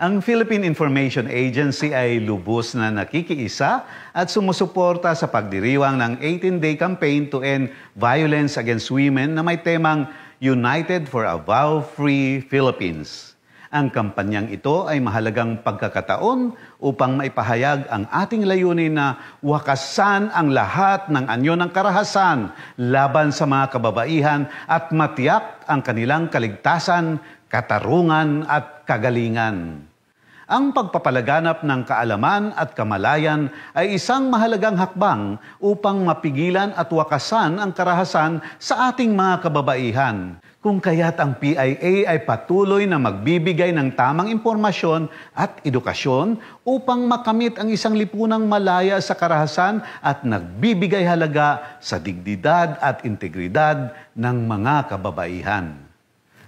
Ang Philippine Information Agency ay lubos na nakikiisa at sumusuporta sa pagdiriwang ng 18-day campaign to end violence against women na may temang United for a Vow-Free Philippines. Ang kampanyang ito ay mahalagang pagkakataon upang maipahayag ang ating layunin na wakasan ang lahat ng anyo ng karahasan laban sa mga kababaihan at matiyak ang kanilang kaligtasan, katarungan at kagalingan. Ang pagpapalaganap ng kaalaman at kamalayan ay isang mahalagang hakbang upang mapigilan at wakasan ang karahasan sa ating mga kababaihan. Kung kaya't ang PIA ay patuloy na magbibigay ng tamang impormasyon at edukasyon upang makamit ang isang lipunang malaya sa karahasan at nagbibigay halaga sa dignidad at integridad ng mga kababaihan.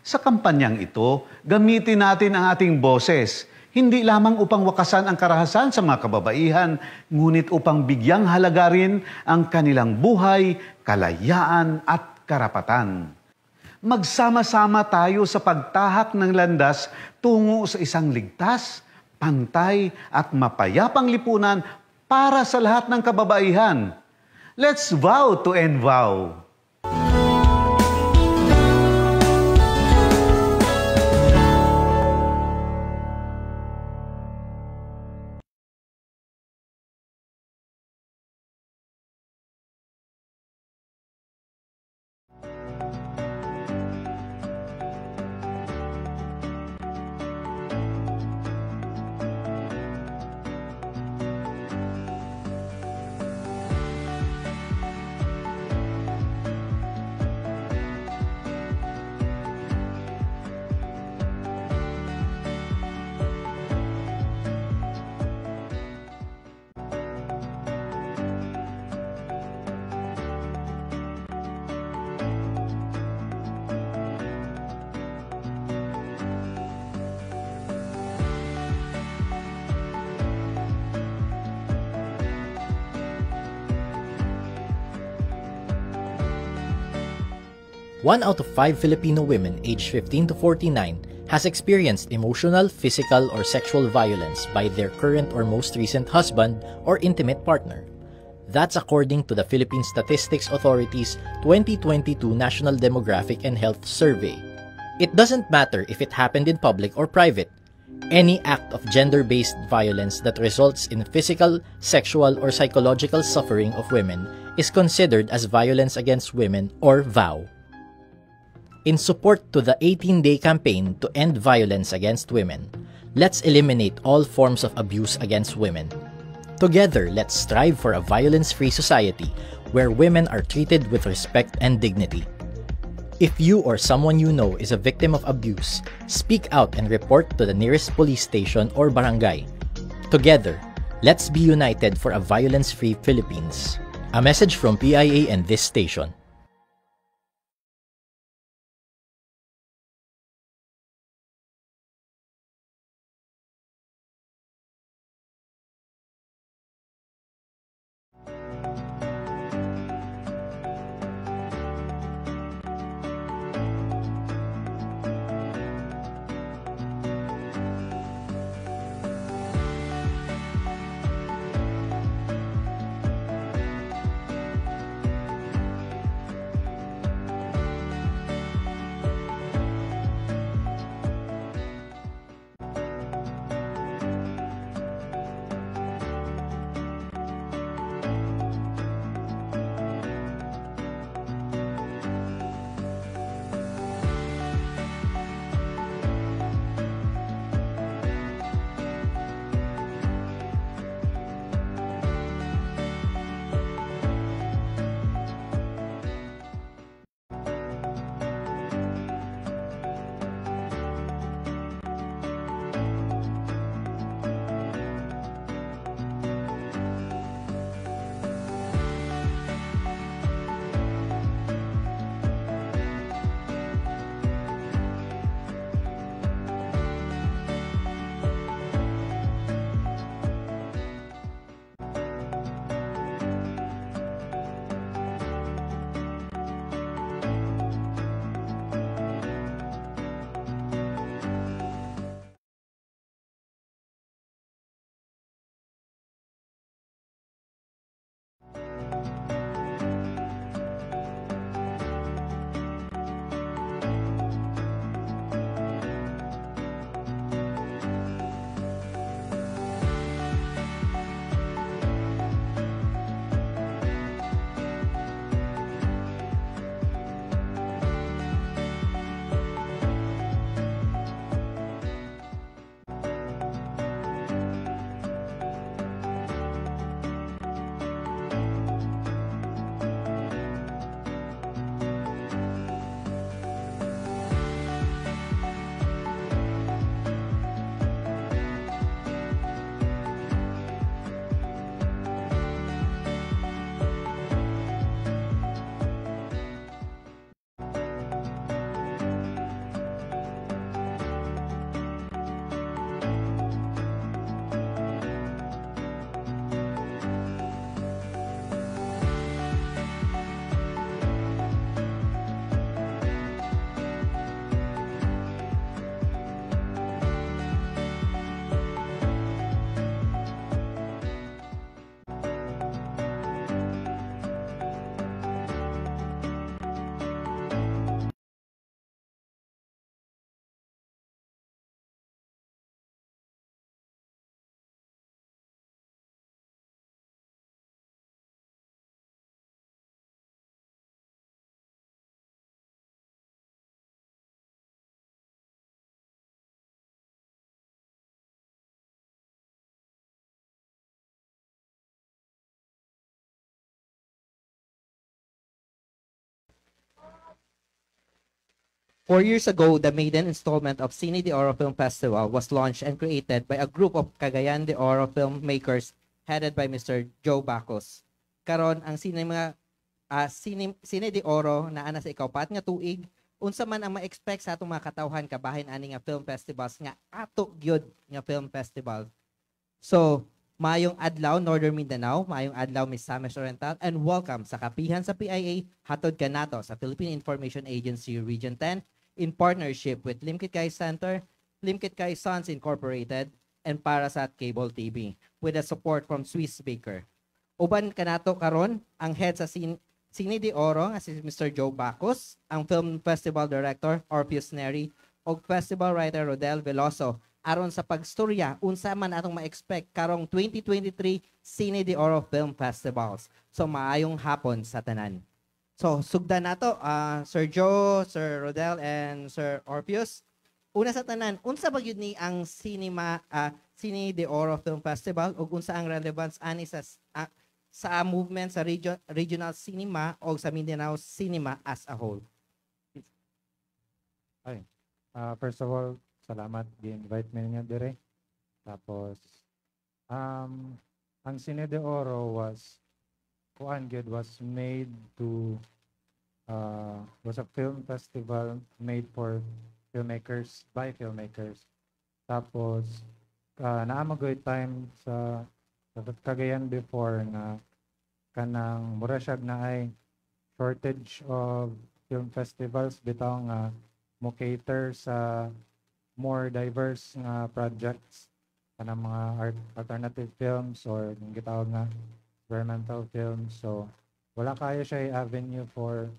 Sa kampanyang ito, gamitin natin ang ating boses, hindi lamang upang wakasan ang karahasan sa mga kababaihan, ngunit upang bigyang halaga rin ang kanilang buhay, kalayaan at karapatan. Magsama-sama tayo sa pagtahak ng landas tungo sa isang ligtas, pantay at mapayapang lipunan para sa lahat ng kababaihan. Let's vow to end vow! One out of 5 Filipino women aged 15 to 49 has experienced emotional, physical, or sexual violence by their current or most recent husband or intimate partner. That's according to the Philippine Statistics Authority's 2022 National Demographic and Health Survey. It doesn't matter if it happened in public or private. Any act of gender-based violence that results in physical, sexual, or psychological suffering of women is considered as violence against women or VOW. In support to the 18-day campaign to end violence against women, let's eliminate all forms of abuse against women. Together, let's strive for a violence-free society where women are treated with respect and dignity. If you or someone you know is a victim of abuse, speak out and report to the nearest police station or barangay. Together, let's be united for a violence-free Philippines. A message from PIA and this station. 4 years ago, the maiden installment of Cine de Oro Film Festival was launched and created by a group of Cagayan de Oro filmmakers headed by Mr. Joe Bacos. Karon ang Cine de Oro na ana sa ikaupat nga tuig, unsa man ang ma-expect sa atong mga katawhan kabahin ani nga film festivals nga ato gyud nga film festival. So, maayong adlaw Northern Mindanao, maayong adlaw Miss Sames Oriental, and welcome sa kapihan sa PIA hatod kanato sa Philippine Information Agency Region 10 in partnership with Limkit Kay Center, Limkit Kay Sons Incorporated, and Parasat Cable TV with the support from Swiss Baker. Uban kanato karon ang head sa Cine de Oro nga si Mr. Joe Bacos, ang Film Festival Director Orpheus Neri, og Festival Writer Rodel Veloso aron sa pagstorya unsa man atong ma-expect karong 2023 Cine de Oro Film Festivals. So maayong hapon sa tanan. So sugdan nato Sir Joe, Sir Rodel, and Sir Orpheus. Una sa tanan, unsa ba gyud ni ang Cine de Oro Film Festival ug unsa ang relevance ani sa movement sa regional cinema o sa Mindanao cinema as a whole? Ay, first of all, salamat gi-invite me niya dire. Tapos ang Cine de Oro was made to was a film festival made for filmmakers by filmmakers. Tapos naamagoy time sa Cagayan before nga kanang mura siya na ay shortage of film festivals bitaw nga mo cater sa more diverse nga projects kanang mga alternative films or yung gitawag nga experimental films. So wala kaya siya avenue for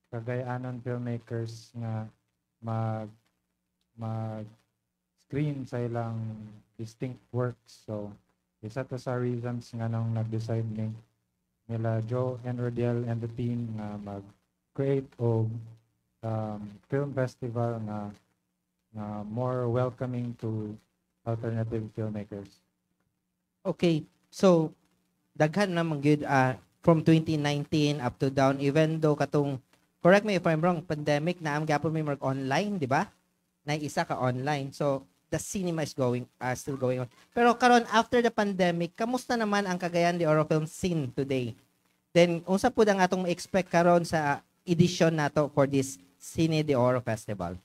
Cagayanon filmmakers nga mag screen sa ilang distinct works. So isa to sa reasons nga nung nag-decide nila Joe and Rodiel and the team nga mag-create og film festival nga more welcoming to alternative filmmakers. Okay, so daghan naman gyud from 2019 up to down, even though katong, correct me if I'm wrong, pandemic na am gyapon may mag online, di ba? Na isa ka online. So the cinema is still going on. Pero karon after the pandemic, kamusta naman ang Cagayan de Oro film scene today? Then unsa pud ang atong ma-expect karon sa edition nato for this Cine de Oro Festival?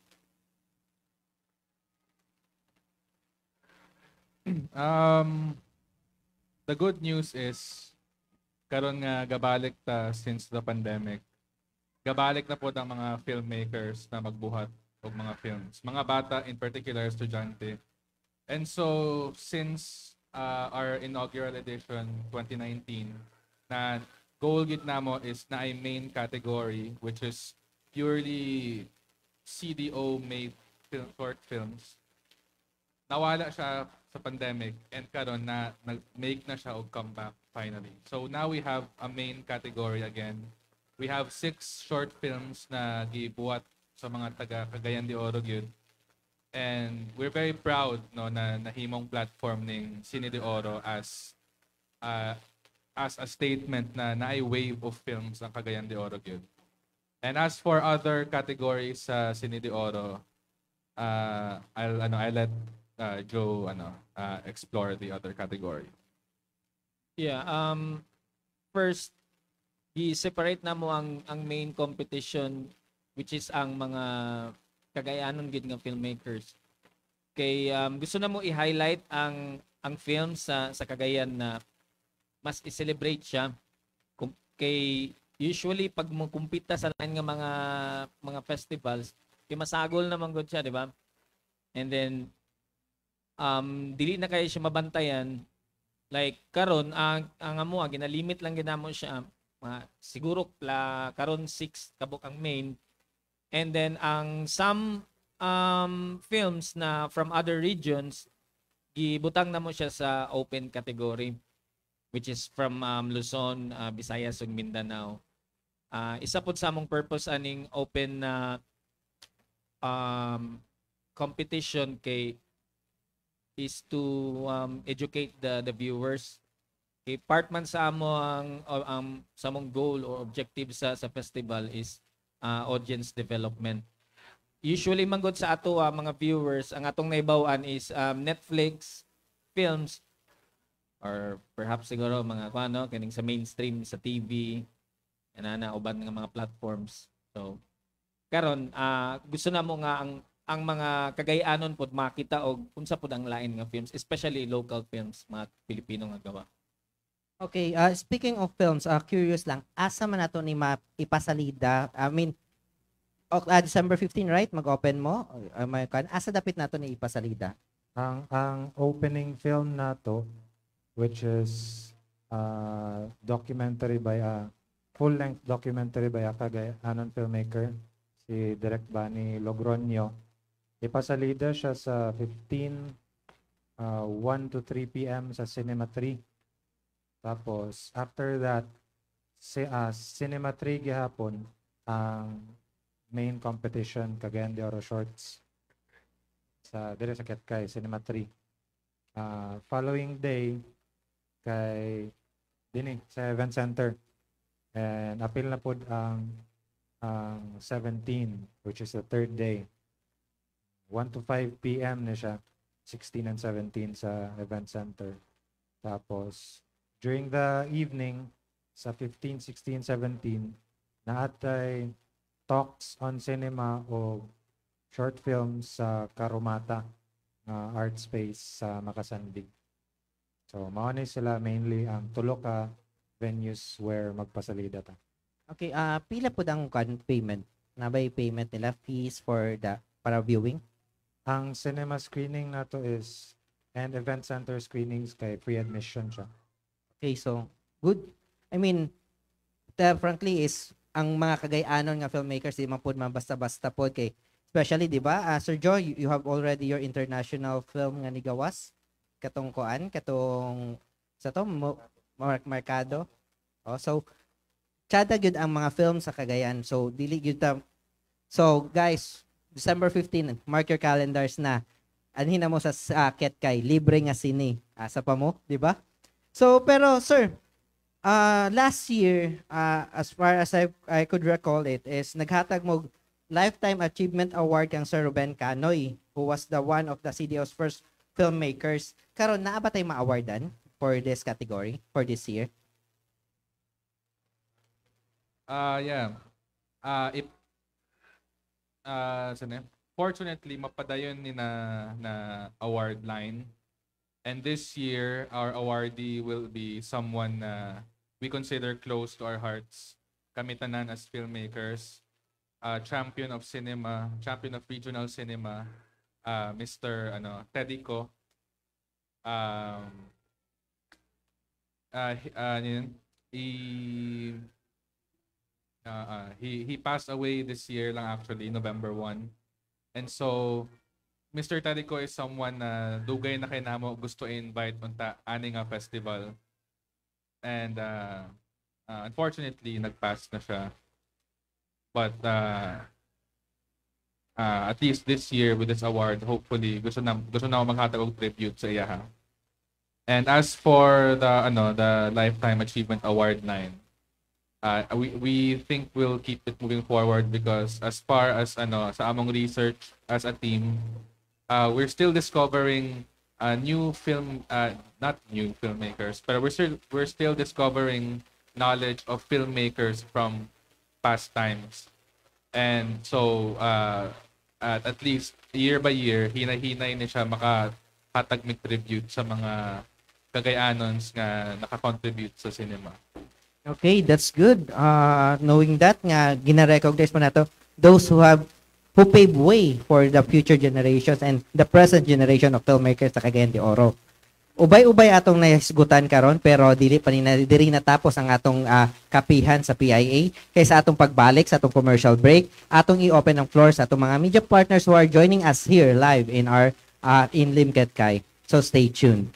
The good news is karon nga gabalik ta since the pandemic. Gabalik na po ang mga filmmakers na magbuhat og mga films. Mga bata, in particular, estudyante. And so, since our inaugural edition, 2019, na goal gid namo is na ay main category, which is purely CDO-made short films. Nawala siya sa pandemic and karon na nag-make na siya og comeback finally. So now we have a main category again. We have 6 short films na gibuhat sa mga taga Cagayan de Oro gyud. And we're very proud no na nahimong platform ning Cine de Oro as a statement na naay wave of films ang Cagayan de Oro gyud. And as for other categories sa Cine de Oro, I'll let Joe explore the other category. Yeah, first i-separate na mo ang main competition, which is ang mga Cagayanon gid nga filmmakers. Kay gusto na mo i-highlight ang film sa Cagayan na mas i-celebrate siya. Kay usually pag mo kumpita sa lain nga mga festivals, kay masagol naman gud siya, di ba? And then dili na kay siya mabantayan. Like karon ang amo ginalimit lang ginamo siya siguro karon 6 kabuk ang main. And then ang some films na from other regions gibutang na mo siya sa open category, which is from Luzon, Visayas ug Mindanao. Isa pud sa among purpose aning open na competition kay is to educate the viewers. Kay part man sa amo sa among goal or objective sa festival is audience development. usually manggod sa ato mga viewers, ang atong naibawan is Netflix films or perhaps siguro mga ano kining sa mainstream sa TV ana uban nga mga platforms. So karon gusto na mo nga ang mga kagayanon pod makita og unsa pod ang lain nga films, especially local films mga Pilipino nga gawa. Okay, speaking of films, curious lang, asa man nato ni ipasalida? I mean, December 15, right? Mag-open mo? Asa dapit nato ni ipasalida? Ang opening film nato, which is documentary by a full-length documentary by a Cagayanon filmmaker, si Direk Bani Logroño. Ipasalida siya sa 1 to 3 p.m. sa Cinema 3. Tapos, after that, Cinema 3 gihapon ang main competition Cagayan de Oro Shorts dire sa Ketkay, Cinema 3. Following day, kay dinig sa event center. And appeal na po ang 17, which is the third day. 1 to 5 p.m. na siya, 16 and 17 sa event center. Tapos, during the evening, sa 15, 16, 17, naatay talks on cinema o short films sa Karumata art space sa Makasandig. So, maunay sila mainly ang tulo ka venues where magpasalida ta. Okay, pila po ang payment? Nabay payment nila, fees for para viewing? Ang cinema screening nato is and event center screenings kay free admission siya. Okay, so good. I mean, frankly is ang mga Cagayanon nga filmmakers di man pod basta-basta pod kay especially di ba Sir Joe, you have already your international film nga nigawas katong sa to Mercado. So tsada gyud ang mga film sa Cagayan. So dili gyud ta. So guys, December 15, mark your calendars na. Anhin na mo sa Ketkay, libre nga sine. Asa pa mo, di ba? So, pero sir, last year, as far as I could recall it, is naghatag mo Lifetime Achievement Award kang Sir Ruben Canoy, who was the one of the CDO's first filmmakers. Karon naa ba tay ma-awardan for this category, for this year? Yeah. Fortunately, mapadayon ni na award line. And this year, our awardee will be someone we consider close to our hearts. Kami tanan as filmmakers, champion of cinema, champion of regional cinema, Mr. Tedico. He passed away this year lang actually, November 1. And so, Mr. Tadico is someone na dugay na kay namo gusto invite unta ani nga festival. And unfortunately nagpass na siya. But at least this year with this award, hopefully gusto na maghatag og tribute sa iya ha. And as for the Lifetime Achievement Award 9, we think we'll keep it moving forward because as far as sa among research as a team, we're still discovering not new filmmakers, but we're still discovering knowledge of filmmakers from past times. And so at least year by year, hinay-hinay na siya makahatag tribute sa mga Cagayanons nga naka-contribute sa cinema. Okay, that's good. Knowing that nga gina-recognize mo nato those who paved way for the future generations and the present generation of filmmakers sa Cagayan de Oro. Ubay-ubay atong nahisgutan karon pero dili natapos ang atong kapihan sa PIA. Kaya sa atong pagbalik sa atong commercial break, atong i-open ang floor sa atong mga media partners who are joining us here live in our in Limketkay. So stay tuned.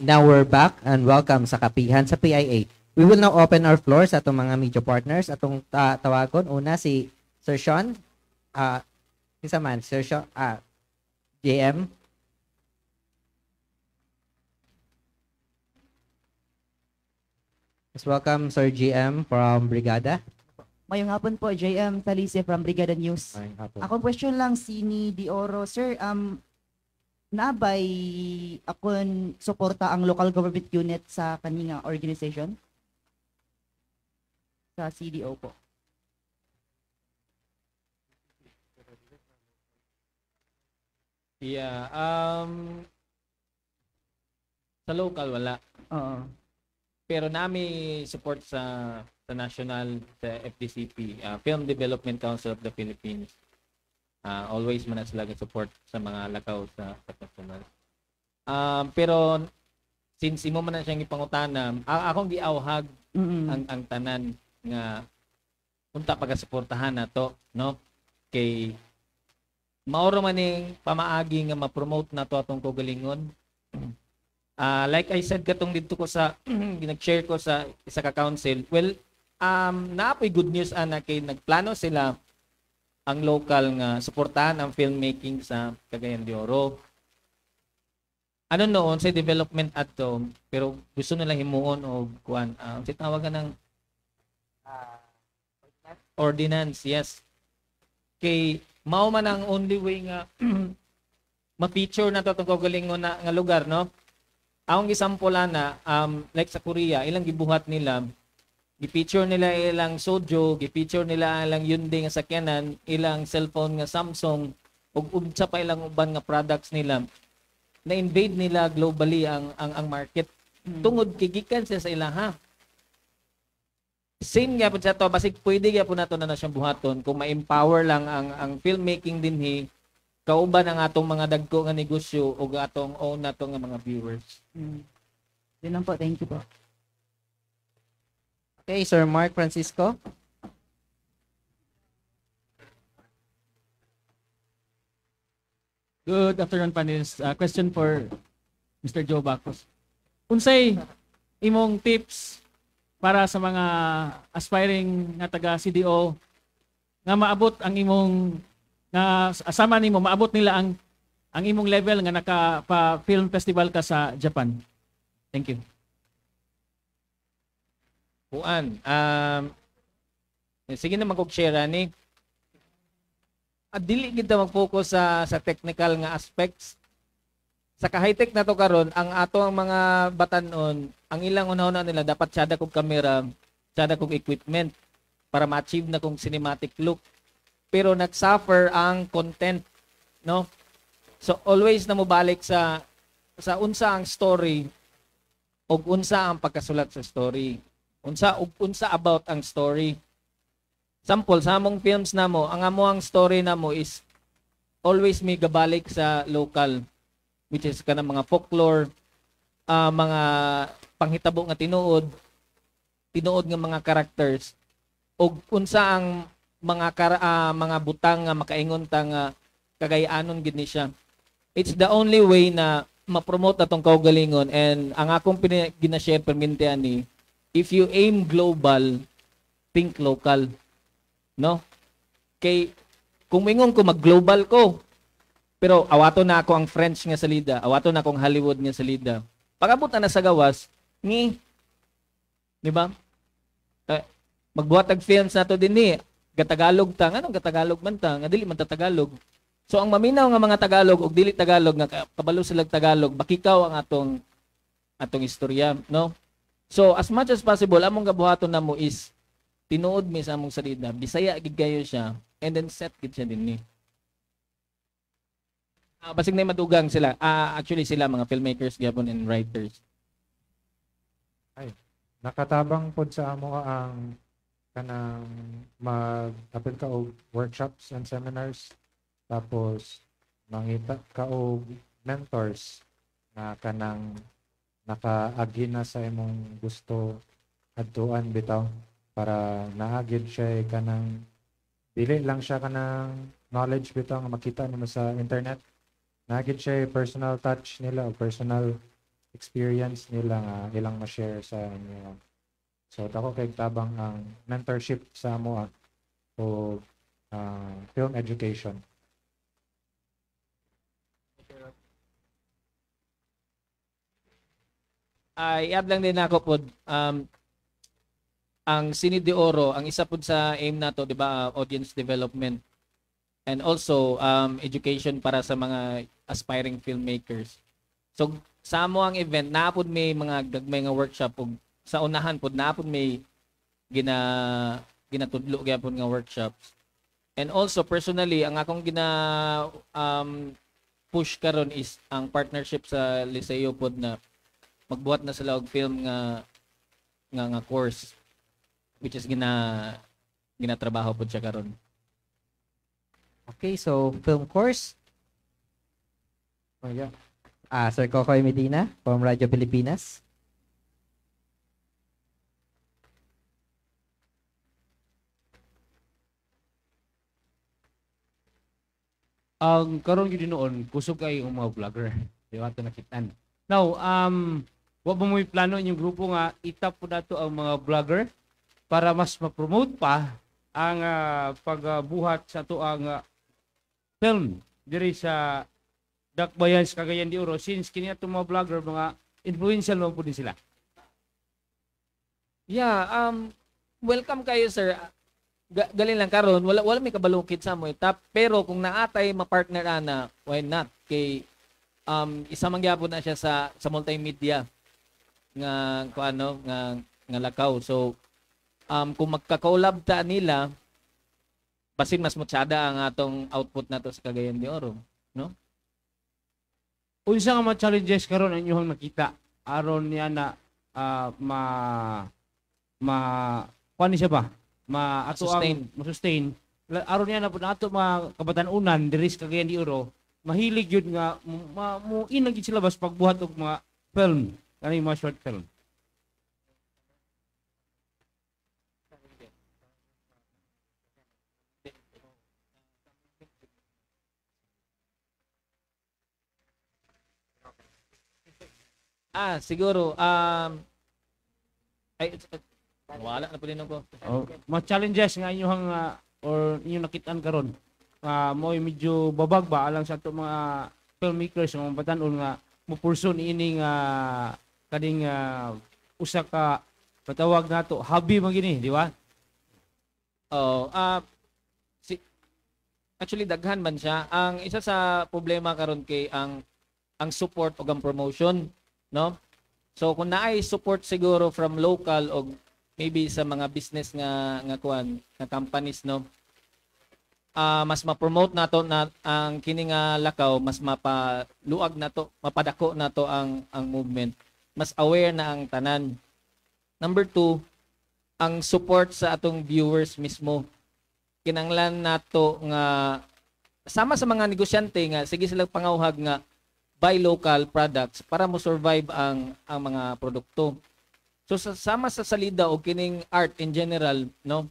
Now we're back and welcome sa Kapihan sa PIA. We will now open our floor sa atong mga media partners. Atong tawagon. Una si Sir Sean. Isa man, Sir Sean. JM. Let's welcome Sir GM from Brigada. Mayong hapon po, JM Talise from Brigada News. Maayong hapon. Akong question lang si ni Dioro. Sir, nabay akon suporta ang local government unit sa kaninga organization? Sa CDO po. Yeah, sa local wala. Oo. Pero nami support sa national, sa FDCP, Film Development Council of the Philippines. Always man na sila support sa mga lakaw sa national. Pero since imo man na siyang ipangutana, akong giawhag ang tanan nga unta pagasuportahan nato, no? Kay maoro man ning pamaagi nga ma-promote nato atong kaugalingon. Like I said katong dito ko sa ginag-share ko sa isa ka council. Well, naapoy good news ana kay nagplano sila ang local nga suportahan ang filmmaking sa Cagayan de Oro. Ano noon sa development adto, pero gusto nila himuon og kuan, si tawagan ng ordinance, yes. Kay mao man ang only way nga ma-feature na to tong kaugalingon na nga lugar, no? Akong gisampulan na like sa Korea, ilang gibuhat nila, gi-feature nila ilang Sojo, gi-feature nila ilang Hyundai nga sakyanan, ilang cellphone nga Samsung, ug unsa pa ilang uban nga products nila. Na-invade nila globally ang market. Tungod kay gikan sila sa ilaha. Same nga po sa to, basig pwede gyapon nato na siyang buhaton kung ma-empower lang ang filmmaking dinhi kauban ang atong mga dagko nga negosyo o atong own nato nga mga viewers. Yun lang po, thank you po. Okay, Sir Mark Francisco. Good afternoon, panelists. Question for Mr. Joe Bacos. Unsay imong tips para sa mga aspiring nga taga CDO nga maabot ang imong nga asama nimo maabot nila ang imong level nga naka pa film festival ka sa Japan. Thank you. Kuan, sige na mag-share ni. Dili kita mag-focus sa technical nga aspects. Sa ka-high-tech na to karon, ang ato ang mga batanon, ang ilang una-una nila dapat tsada kong camera, tsada kong equipment para ma-achieve na kong cinematic look. Pero nag-suffer ang content, no? So always na mo balik sa unsa ang story o unsa ang pagkasulat sa story. Unsa about ang story. Sample sa among films namo, ang ang story namo is always may gabalik sa local, which is kanang mga folklore, mga panghitabo nga tinuod nga mga characters og unsa ang mga butang nga makaingon ta nga kagayanon gid ni siya. It's the only way na ma-promote atong kaugalingon, and ang akong gina-share permente ani, if you aim global, think local. No? Kay kung mingon ko mag-global ko, pero awato na ako ang French nga salida, awato na akong Hollywood nga salida. Pag-abot na sa gawas, di ba? Magbuhat tag films nato dinhi, gatagalog ta, anong gatagalog man ta, nga dili man ta Tagalog. So ang maminaw nga mga Tagalog ug dili Tagalog nga kabalo sila Tagalog, bakikaw ang atong istorya, no? So as much as possible among gabuhaton namo is tinuod mi sa among salida, Bisaya gid kayo siya, and then set gid siya dinhi. Basig na madugang sila. Actually sila mga filmmakers gyapon and writers. Ay, nakatabang pod sa amo ang kanang mag-apil ka og workshops and seminars, tapos mangita ka og mentors na kanang nakaagi na sa imong gusto adtuan bitaw, para naagid siya kanang dili lang siya kanang knowledge bitaw nga makita nimo sa internet, naagid siya personal touch nila o personal experience nila nga ilang ma-share sa inyo. So ako kay tabang ang mentorship sa mo o film education. I-add lang din ako po, ang Cine de Oro, ang isa po sa aim nato, di ba, audience development and also education para sa mga aspiring filmmakers. So sa amo ang event, naapod may mga gagmay nga workshop ug sa unahan pod naapod may ginatudlo gyapon nga workshops. And also personally, ang akong push karon is ang partnership sa Liceo pod na magbuhat na sila og film nga course which is ginatrabaho pod siya karon. Okay, so film course. Oh, yeah. Sir Kokoy Medina from Radyo Pilipinas. Ang karon gyud noon kusog kay ang mga vlogger di ba to nakitaan. Now wa ba mo plano inyong grupo nga itap po nato ang mga vlogger para mas ma-promote pa ang pagbuhat sa to ang film diri sa Dakbayan sa Cagayan de Oro since kini ato mga vlogger mga influential man po din sila. Yeah, welcome kayo sir. Galing lang karon, wala may kabalukid sa mo tap, pero kung naatay ma-partner ana, why not? Kay isa man gyapon na siya sa multimedia nga kuano nga lakaw. So kung magka-collab ta nila, basin mas mutsada ang atong output nato sa Cagayan de Oro, no? Unsa nga mga challenges karon ang inyong nakita aron niya na kuan siya ba? Ma-sustain. Aron niya na po na ato mga kabatanunan diri sa Cagayan de Oro, mahilig yun nga muinag gid sila bas pagbuhat og mga film, kani mga short film. Siguro wala na pud ko. Mga challenges nga inyong or inyong nakitaan karon mo medyo babag ba alang sa ato mga filmmakers mga batanon nga mo pursue ini nga kading usa ka patawag nato hobby man gini, di ba? Actually daghan man siya. Ang isa sa problema karon kay ang support o ang promotion, no? So kung naay support siguro from local o maybe sa mga business nga companies, no, mas ma-promote nato na ang kini nga lakaw, mas mapaluag nato, mapadako nato ang movement, mas aware na ang tanan. Number 2, ang support sa atong viewers mismo. Kinanglan nato nga sama sa mga negosyante nga sige sila pangawhag nga buy local products para mo survive ang mga produkto. So sama sa salida o kining art in general, no?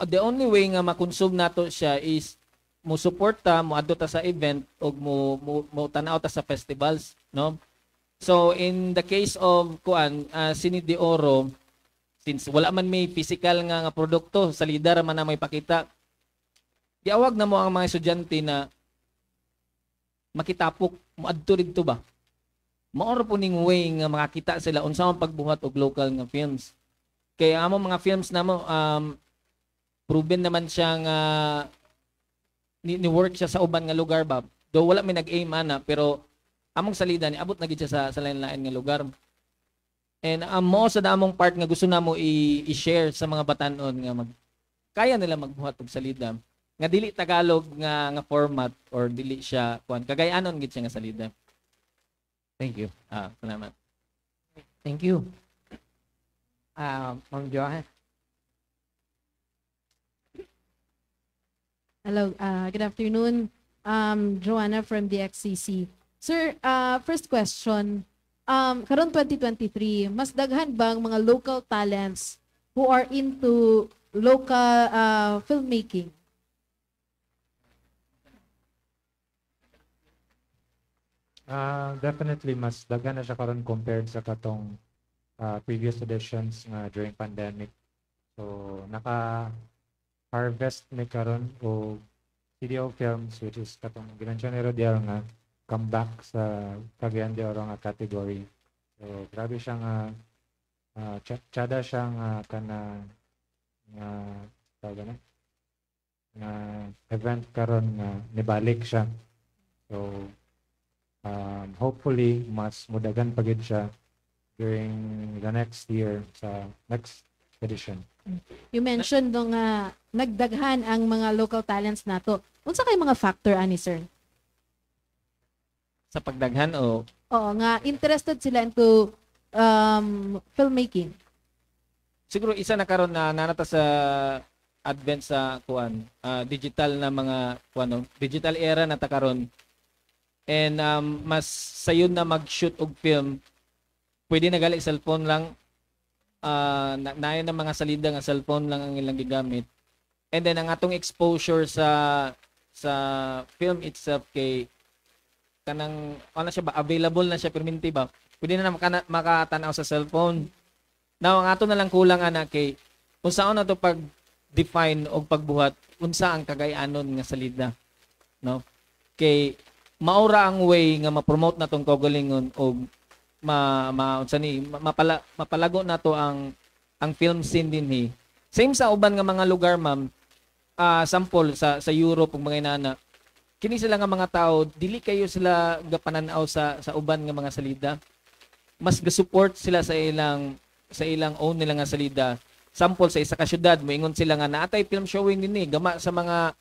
The only way nga makonsume nato siya is mo suporta, mo adto ta sa event o mo tan-aw ta sa festivals, no? So in the case of Cine de Oro, since wala man may physical nga produkto, salida ra man na may pakita. Diawag na mo ang mga estudyante na makitapok mo adto didto ba? Maoro po ning way nga makakita sila unsa ang pagbuhat og local nga films. Kaya amo mga films namo proven naman siya nga ni work siya sa uban nga lugar ba. Do wala may nag-aim ana pero among salida ni abot na gid siya sa lain-lain nga lugar. And mo sa damong part nga gusto namo i-share sa mga batanon nga kaya nila magbuhat og salida nga dili Tagalog nga format or dili siya Cagayanon gid siya nga salida. Thank you. Salamat. Thank you. Ma'am Joanne. Hello, good afternoon. Joanna from the XCC. Sir, first question. Karon 2023, mas daghan bang mga local talents who are into local filmmaking? Definitely mas daghan na siya karon compared sa katong previous editions nga during pandemic. So naka-harvest mi karon o CDO films which is katong ginansyong ni Rodiel nga comeback sa Cagayan de Oro nga category. So grabe siya nga tsada siya nga nga tawag na nga event karon nga nibalik siya. So hopefully mas mudagan pagid siya during the next year sa next edition. You mentioned no nga nagdaghan ang mga local talents nato. Unsa kay mga factor ani sir? Sa pagdaghan o Oo, nga interested sila into filmmaking. siguro isa na karon na nanata sa advent sa digital na mga digital era na ta karon. And mas sayon na mag-shoot og film, pwede na gali cellphone lang. Nayon na mga salida nga cellphone lang ang ilang gigamit. And then ang atong exposure sa film itself kay kanang siya ba available na siya perminti ba? Pwede na makatanaw sa cellphone. Now ang ato na lang kulang ana kay unsaon na to pag define o pagbuhat unsa ang kagayanon nga salida, no? Kay maura ang way nga ma-promote na tong kaugalingon o mapalago na to ang film scene dinhi. Same sa uban nga mga lugar, ma'am. Sample sa Europe ug mga inana. Kini sila nga mga tao, dili kayo sila gapananaw sa uban nga mga salida. Mas ga-support sila sa ilang own nila nga salida. Sample sa isa ka syudad, moingon sila nga naatay film showing dinhi gama sa mga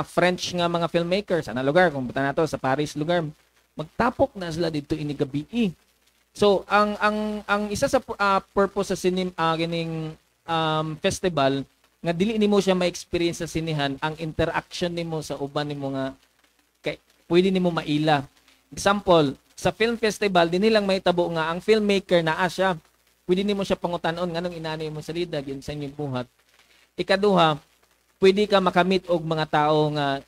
French nga mga filmmakers ana lugar kung buta nato sa Paris lugar magtapok na sila dito ini gabi. So ang isa sa purpose sa gining festival nga dili nimo siya ma-experience sa sinihan ang interaction nimo sa uban nimo nga kay pwede nimo maila. Example, sa film festival dinhi lang mahitabo nga ang filmmaker naa siya. Pwede nimo siya pangutan-on nganong inani mo salida gyud sa inyong buhat. Ikaduha, pwede ka makamit og mga tao nga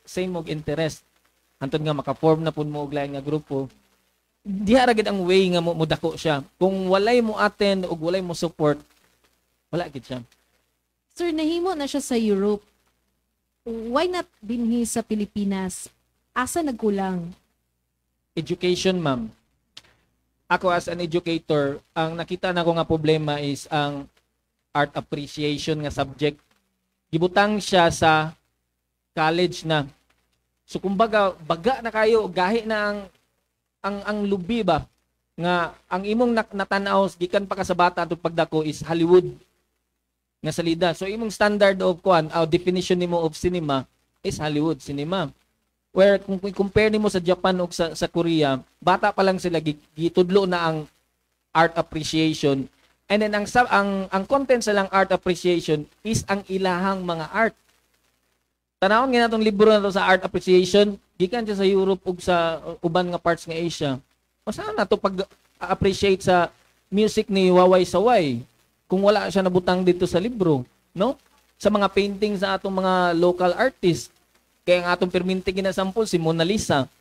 same og interest. Antod nga maka-form na pud mo og lain nga grupo. Diha ra gid ang way nga mo dako siya. Kung walay mo attend og walay mo support, wala gid siya. Sir, nahimo na siya sa Europe. Why not dinhi sa Pilipinas? Asa nagkulang? Education, ma'am. Ako as an educator, ang nakita na ko nga problema is ang art appreciation nga subject. Gibutang siya sa college na. So kumbaga baga na kayo gahi na ang lubi ba nga ang imong natanaw gikan pa ka sa bata atong pagdako is Hollywood nga salida. So imong standard of definition nimo of cinema is Hollywood cinema. Where kung compare nimo sa Japan o sa Korea, bata pa lang sila gitudlo na ang art appreciation. And then ang content sa lang art appreciation is ang ilahang mga art. Tanawon nga natong libro na to sa art appreciation, gikan siya sa Europe ug sa uban nga parts nga Asia. O saan na to pag-appreciate sa music ni Waway Saway kung wala siya nabutang dito sa libro, no? Sa mga paintings sa atong mga local artists. Kaya ang atong perminti ginasample si Mona Lisa.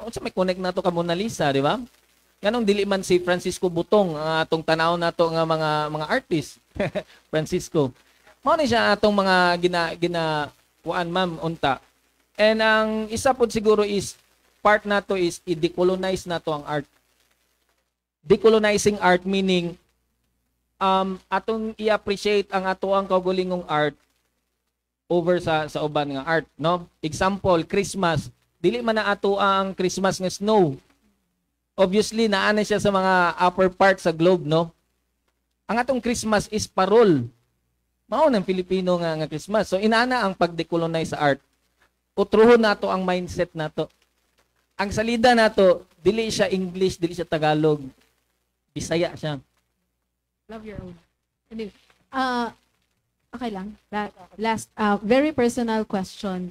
Unsa may connect nato ka Mona Lisa, di ba? Ganong dili man si Francisco Butong ang atong tanaw nato nga mga artist. Francisco. Mao ni siya atong mga kuan ma'am unta. And ang isa pod siguro is part nato is i-decolonize nato ang art. Decolonizing art meaning atong i-appreciate ang ato ang kaugalingong art over sa uban nga art, no? Example, Christmas. Dili man na ato ang Christmas nga snow. Obviously, naana siya sa mga upper part sa globe, no? Ang atong Christmas is parol. Mao ng Filipino nga Christmas. So inaana ang pag-decolonize sa art. Utruhon nato ang mindset nato. Ang salida nato, dili siya English, dili siya Tagalog. Bisaya siya. Love your own. Anyway, okay lang. Last, very personal question.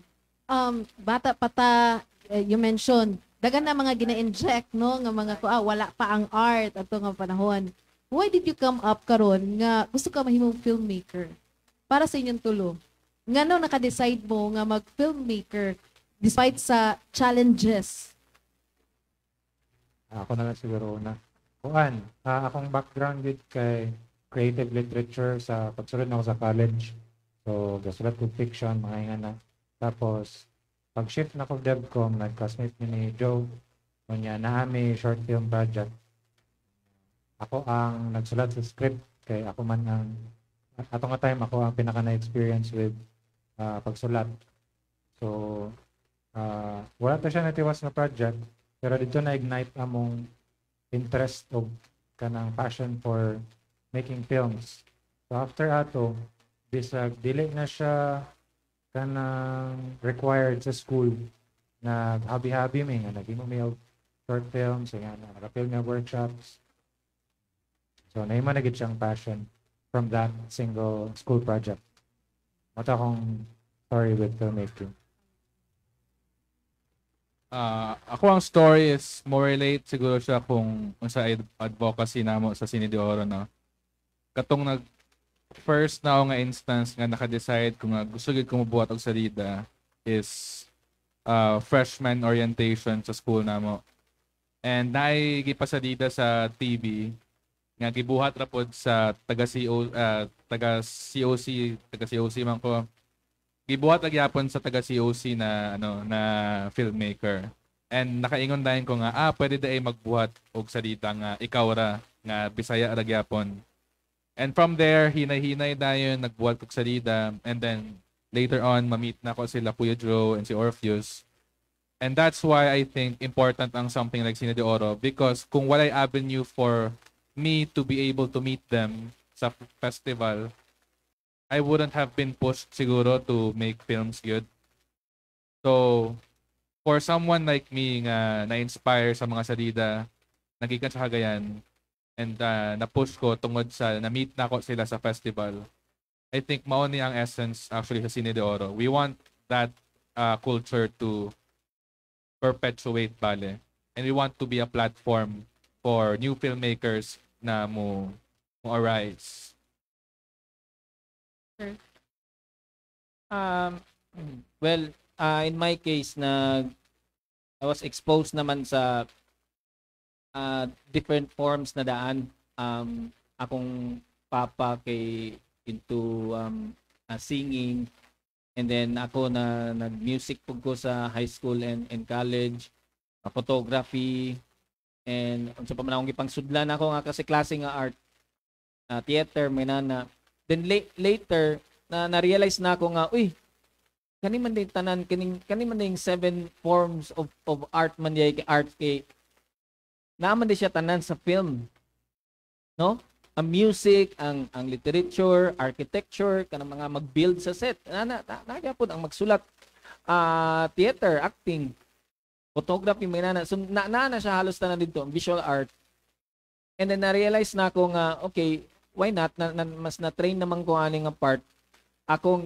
Bata pata, you mentioned, dagan na mga gina-inject, no? Nga mga wala pa ang art ato nga panahon. Why did you come up karon nga gusto ka mahimong filmmaker? Para sa inyong tulo. Nga no naka-decide mo nga mag-filmmaker despite sa challenges Ako na lang siguro una. Kuan, akong background gid kay creative literature sa pagsulod na ako sa college. So, gasulat ko fiction, mga nga na. Tapos, pag-shift na ko DevCom, nag-classmate ni Joe, kunya naami short film project. Ako ang nagsulat sa script, kay ako man ang, atong nga time, ako ang pinaka na-experience with pagsulat. So, wala ta siya natiwas na project, pero dito na-ignite among interest o kanang passion for making films. So after ato, bisag dili na siya kanang required sa school na habi-habi may nga naging may short films, nga naka-film nga workshops. So naima na gid siyang passion from that single school project. Mata akong story with filmmaking. Ako ang story is more relate siguro siya kung sa advocacy namo sa Cine de Oro, no. Katong first na ako nga instance nga naka-decide kung gusto gid ko mobuhat og salida is freshman orientation sa school namo. And naay gipasalida sa TV nga gibuhat ra pod sa taga COC man ko. Gibuhat lagi yapon sa taga COC na filmmaker. And nakaingon dayon ko nga pwede daay magbuhat og salita nga ikaw ra nga Bisaya ra gyapon. And from there hinay-hinay dayon nagbuhat og salita, and then later on ma-meet na ko sila Kuya Joe and si Orpheus. And that's why I think important ang something like Cine de Oro, because kung walay avenue for me to be able to meet them sa festival, I wouldn't have been pushed siguro to make films good. So, for someone like me nga na-inspire sa mga salida, nagikan sa Cagayan, and na-push ko tungod sa na-meet na ko sila sa festival, I think mao ni ang essence actually sa Cine de Oro. We want that culture to perpetuate bale. And we want to be a platform for new filmmakers na mo arise. Well, in my case, I was exposed naman sa different forms na daan. Akong papa kay into singing, and then ako na nag-music po ko sa high school and college, photography, and unsa pa man akong gipangsudlan ako nga kasi klase nga art, theater, may nana. Then later na-realize na ako nga, kani man din tanan, kani man din 7 forms of art man diay kay art kay naaman din siya tanan sa film. No? Ang music, ang literature, architecture, kanang mga mag-build sa set. Nagyapon ang magsulat, theater, acting, photography, may nana. So na siya halos tanan dito, visual art. And then na-realize na ako nga, okay, why not? Mas na-train naman ko aning nga part. Akong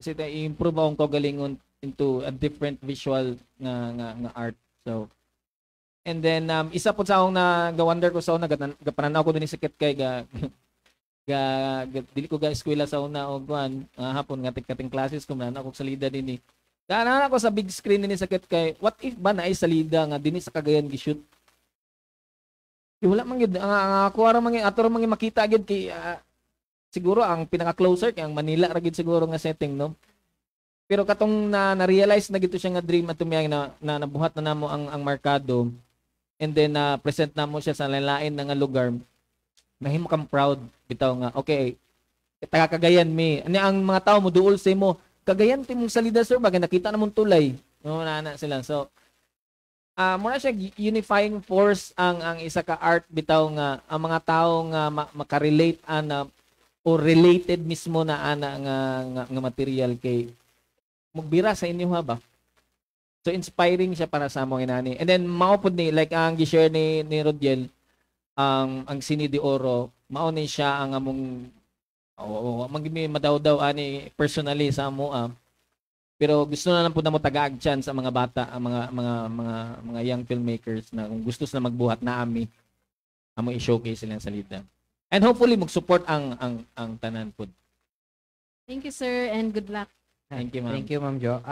i-improve akong kagalingon into a different visual nga art. So, and then isa po sa akong nag-wonder ko sa una, gapananaw ko din sa kay dili ko eskwela sa una og hapon nga kating classes ko man ako salida dinhi. Kana ako sa big screen ni sa kay, what if ba naay salida nga dinhi sa Cagayan gi-shoot? Wala man gid ako ara man ato man makita gid kay siguro ang pinaka-closer kay ang Manila ra gid siguro nga setting, no. Pero katong na-realize na gito siya nga dream at tumiyang na nabuhat na namo ang merkado, and then present namo siya sa lain na nga lugar, mahimo kang proud bitaw nga okay taga Cagayan mi ani ang mga tao mo duol sa imo Cagayan timong salida sir bagay nakita namon tulay, no, na sila. So mura siya unifying force ang isa ka art bitaw nga ang mga tao nga makarelate o related mismo na nga material kay magbira sa inyo ba. So inspiring siya para sa among inani. And then mao pud ni like ang gi-share ni Rodiel ang Cine de Oro, mao ni siya ang among magimi madaw-daw ani personally sa amo pero gusto na lang po na mo tagaag chance sa mga bata, ang mga young filmmakers na kung gusto na magbuhat na amo i-showcase sila sa salida. And hopefully mag-support ang tanan po. Thank you, sir, and good luck. Thank you, ma'am. Thank you, Ma'am Jo.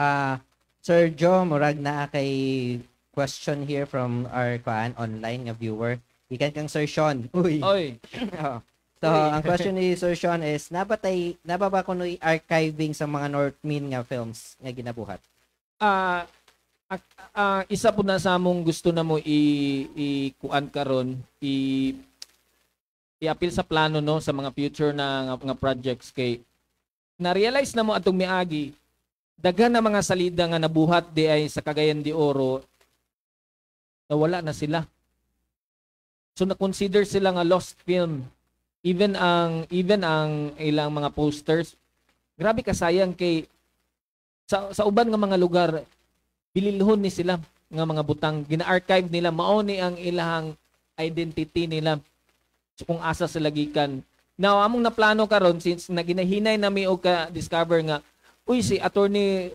Sir Joe, murag na kay question here from our online nga viewer. Ikan kang Sir Sean. Uy. Oy. Oo. So, ang question ni Sir Sean is, nababa ko no archiving sa mga North Min nga films nga ginabuhat? Ah, isa po na sa among gusto na mo kuan karon i-appeal sa plano no sa mga future na nga projects kay na-realize na mo atong miagi daghan na mga salida nga nabuhat di ay sa Cagayan de Oro nawala na sila. So na-consider sila nga lost film. Even ang ilang mga posters, grabe kasayang kay sa uban nga mga lugar bililhon ni sila nga mga butang gina-archive nila mao ni ang ilang identity nila so, kung asa sila gikan. Now among naplano karon since naginahinay nami og ka discover nga uy si attorney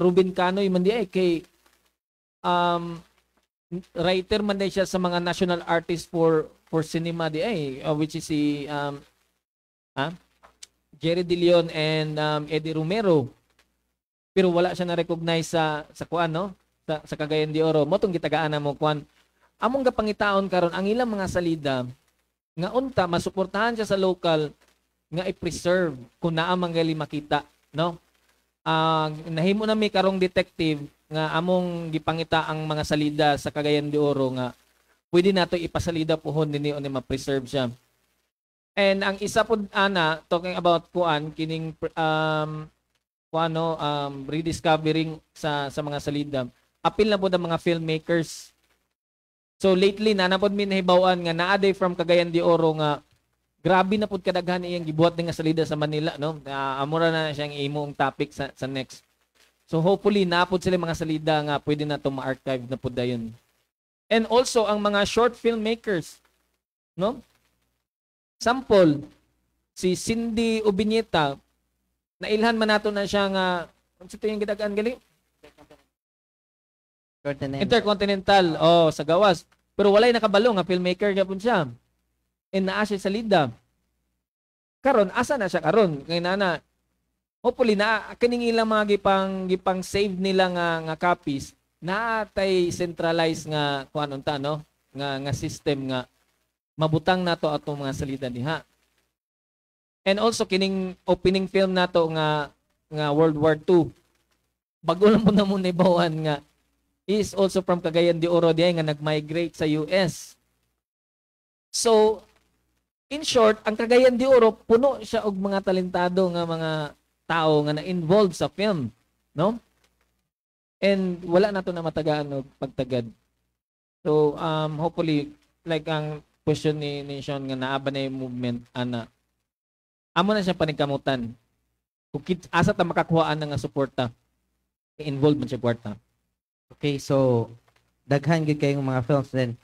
Ruben Canoy man di ay kay writer man din siya sa mga national artist for cinema di ay which is si Jerry De Leon and Eddie Romero. Pero wala siya na-recognize sa kuan no sa Cagayan de Oro. Mo tong gitagaan na mo kuan. Among gapangitaon karon ang ilang mga salida nga unta masuportahan siya sa local nga i-preserve kung naa man gali makita no. Nahimo na mi karong detective nga among gipangita ang mga salida sa Cagayan de Oro nga pwede nato ipasalida pohon dinhi ni ma-preserve siya. And ang isa po talking about kuan kining rediscovering sa mga salida. Apil na po ng mga filmmakers. So lately nanapod mi nahibawan nga naaday from Cagayan de Oro nga grabe na pud kadaghan iyang gibuhat nga salida sa Manila no. Amura na siyang imong topic sa next. So hopefully napod sila mga salida nga pwede na to ma-archive na pud dayon. And also ang mga short filmmakers no. Sample si Cindy Ubiñeta nailhan man nato na siya nga unsa to yung gidagaan gali? Intercontinental. Sa gawas. Pero walay nakabalo nga filmmaker gyapon siya. And naa siya sa lida. Karon asa na siya karon? Kay nana hopefully na kining ilang mga gipang save nila nga copies naatay centralized nga kuan unta no nga system nga mabutang nato atong mga salida diha. And also kining opening film nato nga World War II. Bago lang po na muna ibawan nga is also from Cagayan de Oro diay nga nag-migrate sa US. So in short, ang Cagayan de Oro puno siya og mga talentado nga mga tao nga na-involved sa film, no? And wala na to na matagaan og pagtagad. So hopefully like ang question ni Sean nga naaba na yung movement ana amo na siya paningkamutan kung asa ta makakuhaan nga suporta involved man siya kwarta. Okay, so daghan gid kayong mga films din.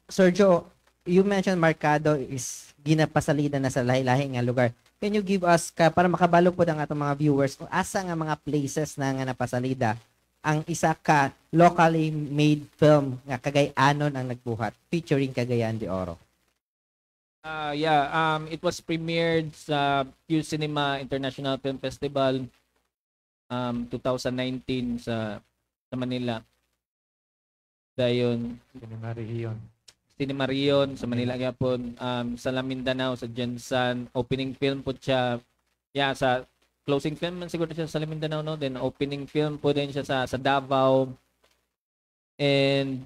Sergio, you mentioned Marcado is ginapasalida na sa lahi-lahi nga lugar. Can you give us para makabalo po ang atong mga viewers kung asa nga mga places na nga napasalida ang isa ka locally made film nga Cagayanon ang nagbuhat featuring Cagayan de Oro? It was premiered sa Q Cinema International Film Festival 2019 sa Manila. Dayon Cinema Rion sa Manila gyapon, sa Mindanao sa Jensan opening film po siya sa closing film man siguro siya sa Mindanao no, then opening film po din siya sa Davao and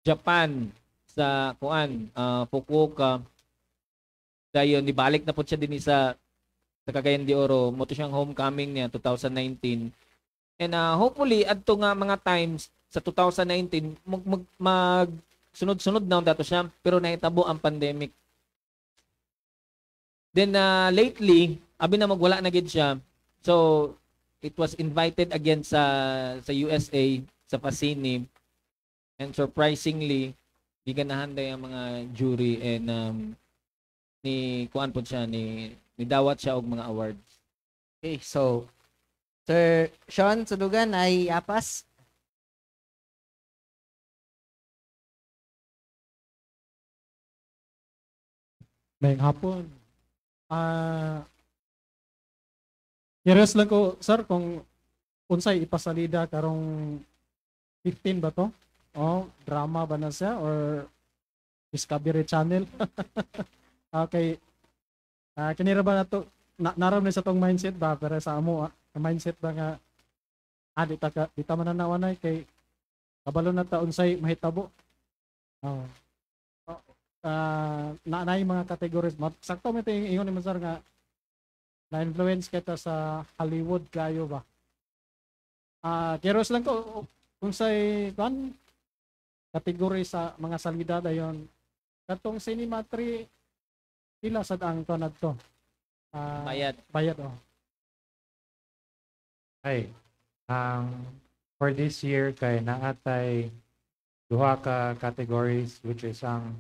Japan sa Fukuoka. Dayon nibalik na po siya din sa Cagayan de Oro mo to siyang homecoming niya 2019 and hopefully adto nga mga times sa 2019 mag sunod-sunod na dato siya pero nahitabo ang pandemic. Then lately abi na magwala na gid siya. So it was invited again sa USA sa Pasini and surprisingly giganahan day ang mga jury and ni kuan po siya ni dawat siya og mga awards. Okay, so Sir Sean Sulugan ay apas. Mayang hapon. Curious lang ko, sir, kung unsay ipasalida karong 15 ba to? Oh, drama ba na siya or Discovery Channel? Okay. Kinira ba na to? Naram na sa tong mindset ba? Pero sa amo, mindset ba nga di ta mananawanay kay kabalo na ta unsay mahitabo. Oh. Na mga categories. Sakto mo ito yung ingon ni Sir nga na-influence kita sa Hollywood kayo ba? Curious lang ko kung say category sa mga salida dayon katong Cinema 3 pila sad ang tonad to. Bayad oh. Ay, for this year kay naatay duha ka categories which is ang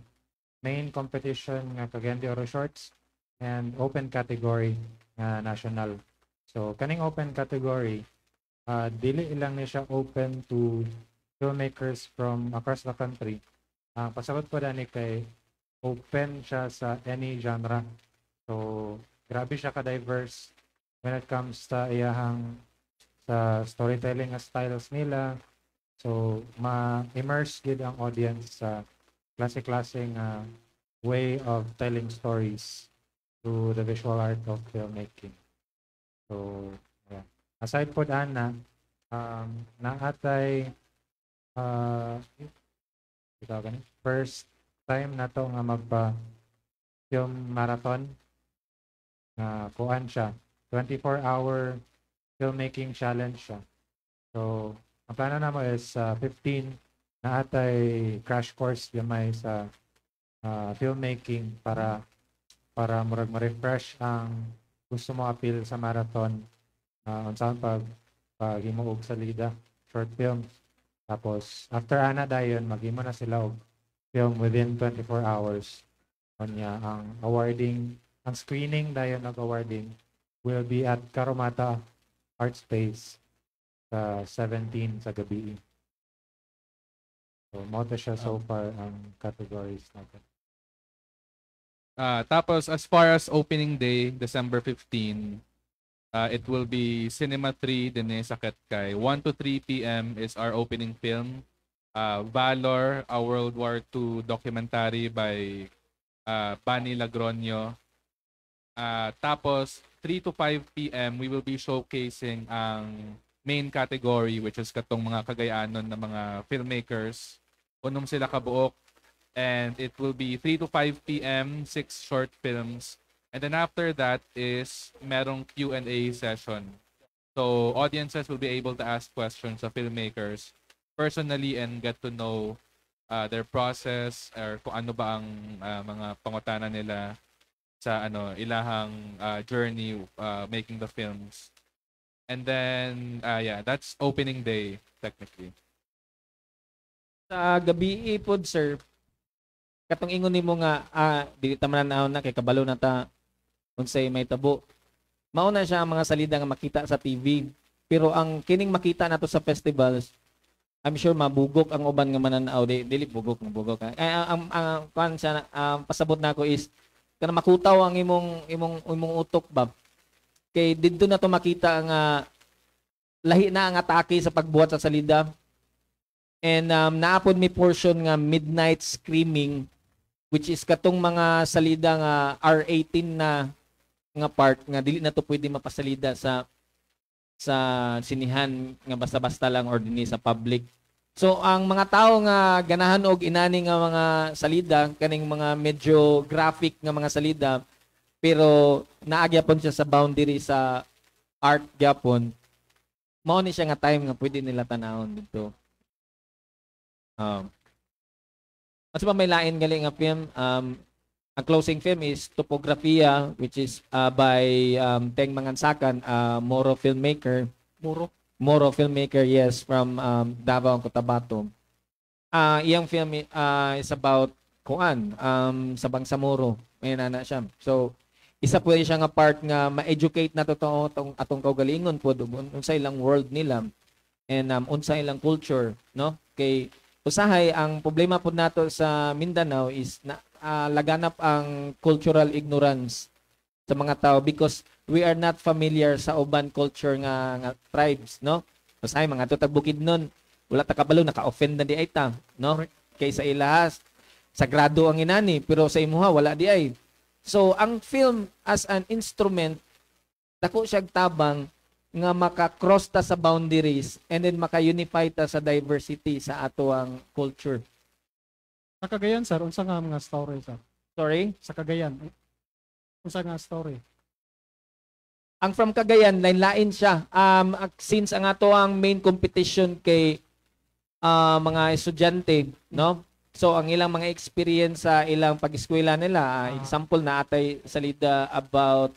main competition nga Cagayan de Oro Shorts and open category nga national. So kaning open category dili ilang ni siya open to filmmakers from across the country. Pasabot po dani kay open siya sa any genre. So grabe siya ka-diverse when it comes sa iyahang sa storytelling styles nila. So ma-immerse gid ang audience sa klase-klaseng way of telling stories through the visual art of filmmaking. So yeah. Aside po ana naatay first time na to nga magpa film marathon na kuan siya 24-hour filmmaking challenge siya. So ang plano namo is 15 na atay crash course gamay sa filmmaking para murag ma-refresh ang gusto mo appeal sa marathon unsaon pag himuog sa lida short film. Tapos after ana dayon maghimo na sila og film within 24 hours. Kanya ang awarding, ang screening dayon ng awarding will be at Karomata Art Space sa 17 sa gabi. So mo siya so far ang categories natin. Tapos as far as opening day, December 15, it will be Cinema 3 din sa Ketkay. 1 to 3 p.m. is our opening film. Valor, a World War II documentary by Bani Lagronio. Tapos 3 to 5 p.m. we will be showcasing ang main category which is katong mga Cagayanon na mga filmmakers. Unom sila kabuok. And it will be 3 to 5 p.m., 6 short films. And then after that is merong Q&A session. So audiences will be able to ask questions of filmmakers personally and get to know their process or kung ano ba ang mga pangutana nila sa ilahang journey making the films. And then that's opening day technically. Sa gabi ipod sir, katong ingon nimo nga dili ta man na kay kabalo na ta unsay may tabo. Mao na siya ang mga salida nga makita sa TV. Pero ang kining makita nato sa festivals, I'm sure mabugok ang uban nga mananaw, dili bugok. Ang kuan siya pasabot nako is kana makutaw ang imong utok ba. Kay didto na to makita nga lahi na ang atake sa pagbuhat sa salida. And naapod mi portion nga midnight screaming which is katong mga salida nga R18 na nga part nga dili na to pwede mapasalida sa sinihan nga basta-basta lang or dinhi sa public. So ang mga tao nga ganahan og inani nga mga salida kaning mga medyo graphic nga mga salida pero naagyapon siya sa boundary sa art gyapon. Mao ni siya nga time nga pwede nila tanawon dito. Mas pa may lain gali nga film. Ang closing film is Topografia which is by Teng Mangansakan, Moro filmmaker. Moro filmmaker, yes, from Davao, Cotabato. Iyang film is about kuan sa Bangsamoro. May nana siya. So isa po siya nga part nga ma-educate na totoo atong kaugalingon po unsay lang world nila and unsay lang culture, no? Kay usahay ang problema po nato sa Mindanao is na laganap ang cultural ignorance sa mga tao because we are not familiar sa uban culture nga tribes, no? Usahay mga tutag bukid nun, wala ta kabalo naka-offend na di ay ta, no? Kaysa ilahas sagrado ang inani pero sa imuha wala di ay. So ang film as an instrument dako siya tabang nga maka-cross ta sa boundaries and then maka-unify ta sa diversity sa ato ang culture. Sa Cagayan, sir, unsa nga mga story, sir? Sorry? Sa Cagayan, unsa nga story? Ang from Cagayan, lain-lain siya. Since ang ato ang main competition kay mga estudyante, no? So ang ilang mga experience sa ilang pag-eskwela nila, example na atay salida about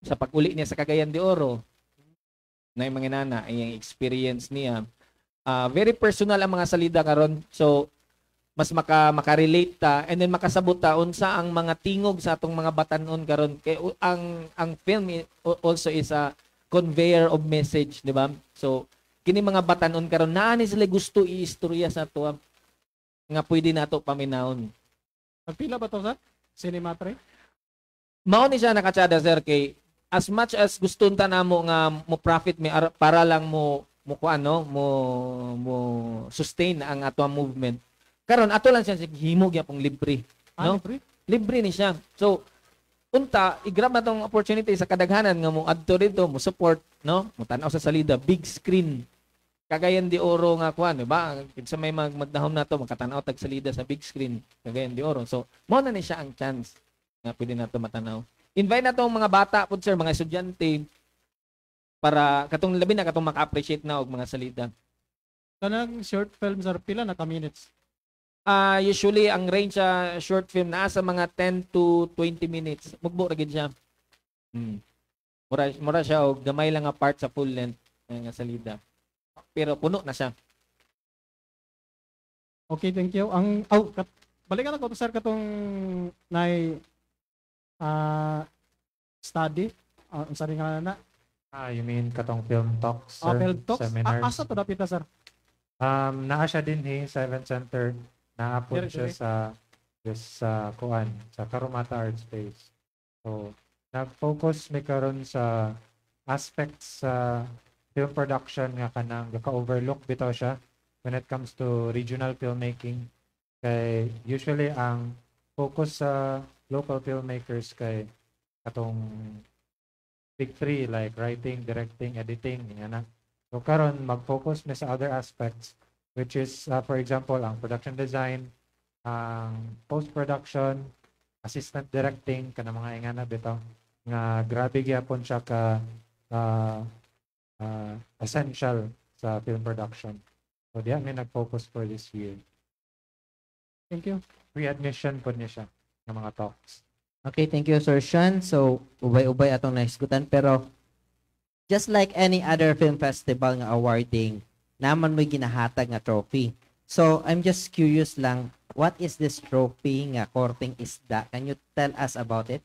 sa pag-uli niya sa Cagayan de Oro na yung mga nana, yung experience niya. Very personal ang mga salida karon. So mas makarelate ta and then makasabot ta unsa ang mga tingog sa atong mga batanon karon kay ang film also is a conveyor of message, di ba? So kini mga batanon karon naa ni sila gusto iistorya sa ato nga pwede nato paminahon. Pagpila ba to, sir? Cinematry? Mao ni siya nakatsada, sir, kay as much as gusto ta namo nga mo profit mi para lang mo kuano mo sustain ang ato movement. Karon ato lang siya himog yapong libre, no? Libre ni siya. So unta i-grab na tong opportunity sa kadaghanan nga mo adto dito, mo support, no? Mo tan-aw sa salida, big screen. Cagayan de Oro nga kuan, di ba? Kinsa may magdahom nato makatan-aw tag salida sa big screen, Cagayan de Oro. So mo na ni siya ang chance nga pwede nato matanaw. Invite na tong mga bata pud, sir, mga estudyante para katong labi na katong maka-appreciate na og mga salida. Kanang short film, sir, pila na ka minutes? Usually ang range sa short film na sa mga 10 to 20 minutes. Mugbo ra gid siya. Mura siya og gamay lang nga part sa full length nga salida. Pero puno na siya. Okay, thank you. Balikan ako, sir, katong nay study. Unsa ring nga na? You mean katong film talks, sir? Film talks? Seminars? Asa to dapita, sir? Naa siya din sa event center. Naapon siya sa kuan, sa Karumata Art Space. So, nag-focus mi karon sa aspects sa film production nga kanang ka-overlook bitaw siya when it comes to regional filmmaking. Kay usually ang focus sa local filmmakers kay katong big three like writing, directing, editing, nga na. So karon mag-focus mi sa other aspects which is for example ang production design, ang post-production, assistant directing kana mga ingana bitaw nga grabe gyapon siya ka essential sa film production. So diya may nag-focus for this year. Thank you. Free admission po niya siya ng mga talks. Okay, thank you, Sir Sean. So, ubay-ubay atong naisgutan. Pero, just like any other film festival nga awarding, naman mo'y ginahatag nga trophy. So, I'm just curious lang, what is this trophy nga Korteng Isda? Can you tell us about it?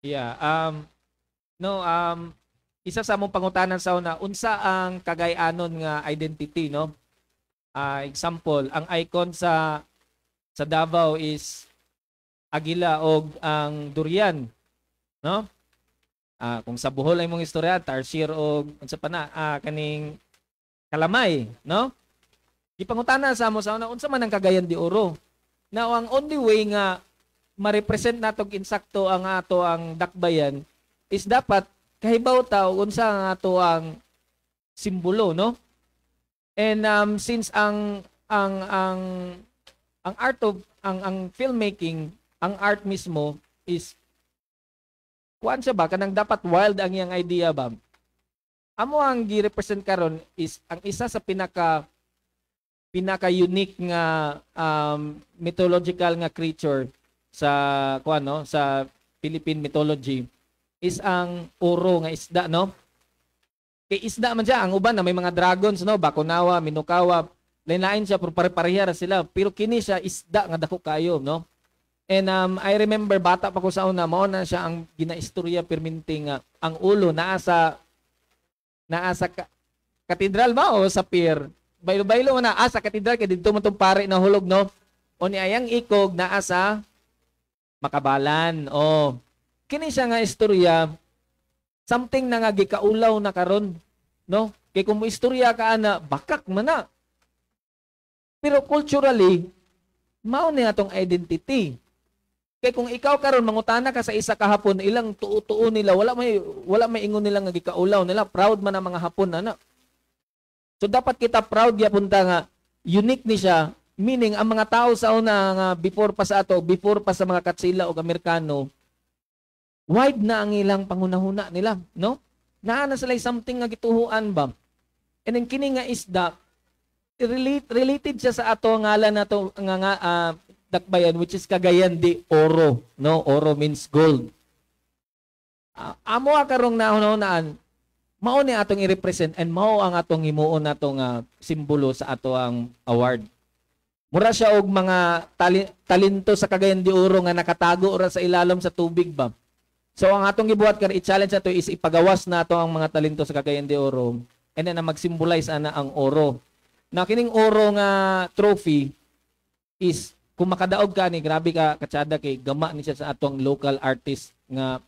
Yeah, isa sa among pangutanan sa una, unsa ang Cagayanon nga identity, no? Example, ang icon sa Davao is agila og ang durian, no? Kung sa Bohol ay mong istorya, tarsier og unsa pa na, kaning kalamay, no? Gipangutana sa amo sa una, unsa man ang Cagayan de Oro? Now, ang only way nga ma-represent natog insakto ang ato ang dakbayan is dapat kahibaw ta unsa ang ato ang simbolo, no? And since ang art of ang filmmaking, ang art mismo is kuan siya ba kanang dapat wild ang iyang idea ba? Amo ang gi-represent karon is ang isa sa pinaka unique nga mythological nga creature sa kuan, no, sa Philippine mythology is ang oro nga isda, no? Kay isda man siya, ang uban na may mga dragons, no, Bakunawa, Minukawa, lain-lain siya pero pare-pareha sila, pero kini siya isda nga dako kayo, no? And I remember bata pa ko sa una, mao na siya ang ginaistorya perminting ang ulo naa sa katedral ba o sa pier. Baylo-baylo na sa katedral kay didto man tong pare na hulog, no? O ni ayang ikog naa sa Makabalan. Oh. Kini siya nga istorya something na nga gikaulaw na karon, no? Kay kung mo istorya ka ana, bakak man na. Pero culturally, mao ni atong identity. Kay kung ikaw karon mangutana ka sa isa ka Hapon, ilang tuo nila, wala may ingon nila nga gikaulaw nila, proud man ang mga Hapon ana. So dapat kita proud gyapon ta nga unique ni siya, meaning ang mga tao sa una nga before pa sa ato, before pa sa mga Katsila o Amerikano, wide na ang ilang pangunahuna nila, no? Naa na sila something nga gituhuan ba? And then kini nga isda related siya sa ato ngalan nato nga dakbayan, which is Cagayan de Oro, no? Oro means gold. Amo karong naunaan, mao ni atong i-represent and mao ang atong himuon natong simbolo sa ato ang award. Mura siya og mga talento sa Cagayan de Oro nga nakatago ora sa ilalom sa tubig ba. So ang atong gibuhat kar i-challenge nato is ipagawas nato ang mga talento sa Cagayan de Oro and then mag-symbolize ana ang oro. Na kining oro nga trophy is kung makadaog ka ni grabe ka katsada kay gama ni siya sa atong local artist nga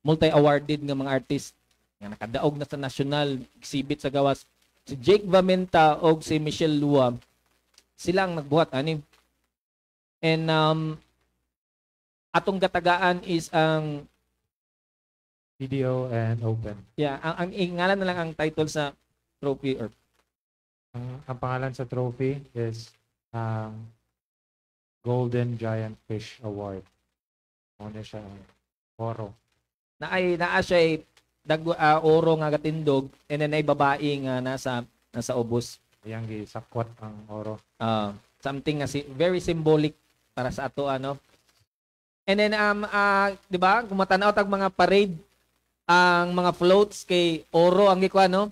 multi-awarded nga mga artist nga nakadaog na sa national exhibit sa gawas. Si Jake Vamenta o si Michelle Lua sila ang nagbuhat ani. And atong gatagaan is ang video and open. Yeah, ang ngalan na lang ang title sa trophy or Ang pangalan sa trophy is Golden Giant Fish Award. Ano siya? Oro. Naa siya oro nga gatindog and then ay babae nga nasa ubos. Yang gisakwat ang oro. Something nga very symbolic para sa ato ano. And then di ba, kung matanaw tag mga parade, ang mga floats kay oro ang gikuha no.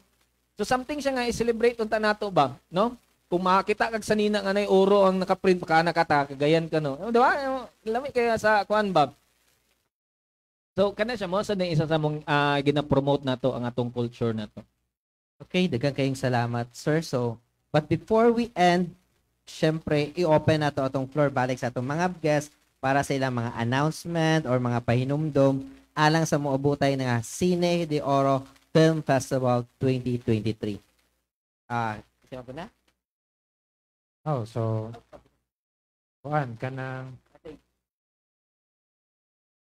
So something siya nga i-celebrate unta nato ba, no? Kung makakita kag sanina nga nay oro ang naka-print pa nakata kagayan ka no. Di ba? Lami kaya sa kuan ba. So kana siya mo sa isa sa mong gina-promote nato ang atong culture nato. Okay, daghang kayong salamat, sir. So, but before we end, syempre i-open nato atong floor balik sa atong mga guests para sa ilang mga announcement or mga pahinumdom alang sa moabutay nga Cine de Oro Film Festival 2023. Kasi mo na? Oh, so kuan kanang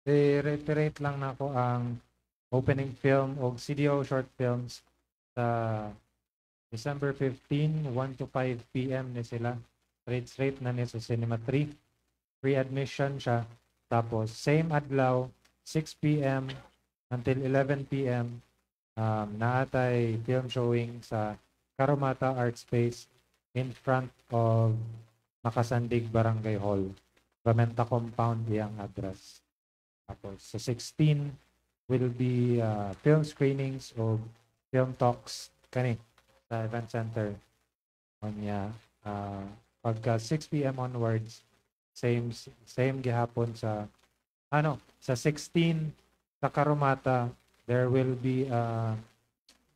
i-reiterate lang nako ang opening film og CDO short films sa December 15, 1 to 5 p.m. ni sila. Straight na ni sa Cinema 3. Free admission siya. Tapos same adlaw 6 p.m. until 11 p.m. Naatay film showing sa Karumata Art Space in front of Makasandig Barangay Hall. Ramenta Compound iyang address. Tapos sa 16 will be film screenings o film talks kani sa event center. Onya pagka 6 p.m. onwards same gihapon sa sa 16 sa Karumata there will be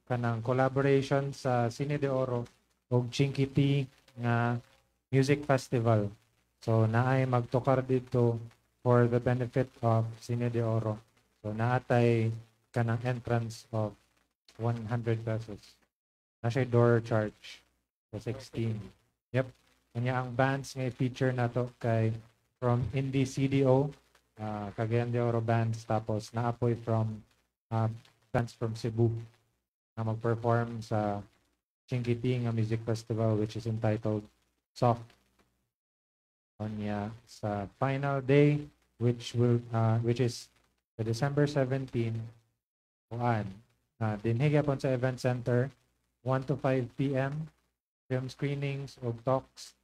kanang collaboration sa Cine de Oro ug Chinkiti nga music festival. So naay magtokar dito for the benefit of Cine de Oro. So naatay kanang entrance of 100 pesos. Na siya door charge sa 16. Yep. Kanya ang bands nga feature nato kay from Indie CDO, Cagayan de Oro bands, tapos naapoy from bands from Cebu na mag-perform sa Chinkiti nga music festival which is entitled Soft. Kanya sa final day which is the December 17 dinhiga po sa event center 1 to 5 p.m. film screenings o talks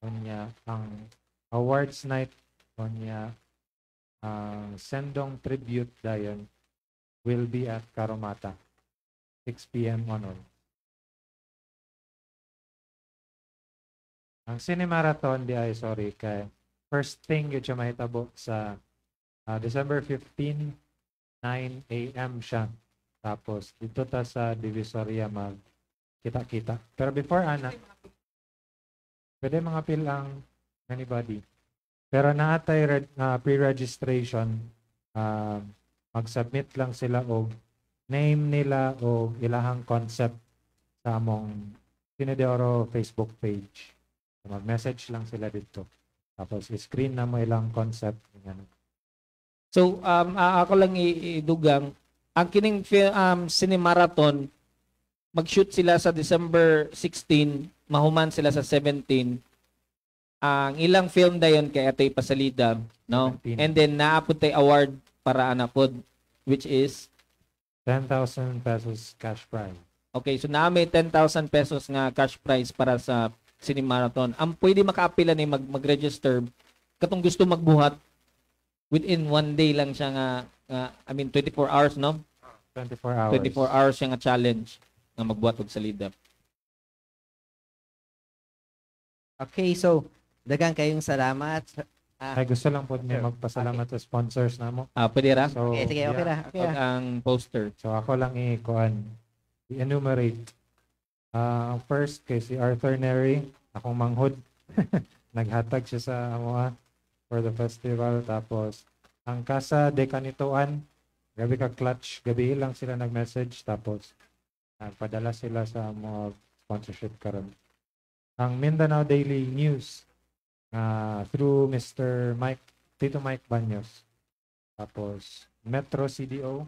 kanya ang awards night kanya Sendong tribute dayon will be at Karumata 6 p.m. onward. Ang Cinemarathon kay first thing yun siya mahitabo sa December 15 9 a.m. siya. Tapos dito ta sa Divisoria mag kita-kita. Pero before pwede mga pilang anybody. Pero naatay pre-registration, mag-submit lang sila og name nila o ilahang concept sa among Cine de Oro Facebook page. So, mag-message lang sila dito. Tapos screen na mo ilang concept. Ganyan. So, ako lang idugang, ang kining Cinemarathon, mag-shoot sila sa December 16, mahuman sila sa 17. Ang ilang film dayon kay Atoy Pasalida, no? 17. And then naapod tay award para anapod, which is 10,000 pesos cash prize. okay, so naami 10,000 pesos nga cash prize para sa Cinemarathon. Ang pwede makaapila ni mag-register katong gusto magbuhat within one day lang siya nga 24 hours, no? 24 hours. 24 hours siya nga challenge nga magbuhat og salida. Okay, so daghang kayong salamat. Ay, gusto lang po may magpasalamat sa sponsors na mo. Pwede ra? So, Okay, sige, okay yeah. ra. Okay Pag ra. ang poster. So ako lang i-enumerate. First kay si Arthur Neri, akong manghod. Naghatag siya sa amoa for the festival. Tapos ang Casa de Canituan, gabi ka clutch, gabi lang sila nag-message. Tapos nagpadala sila sa mga sponsorship karon. Ang Mindanao Daily News through Mr. Tito Mike Banyos. Tapos Metro CDO,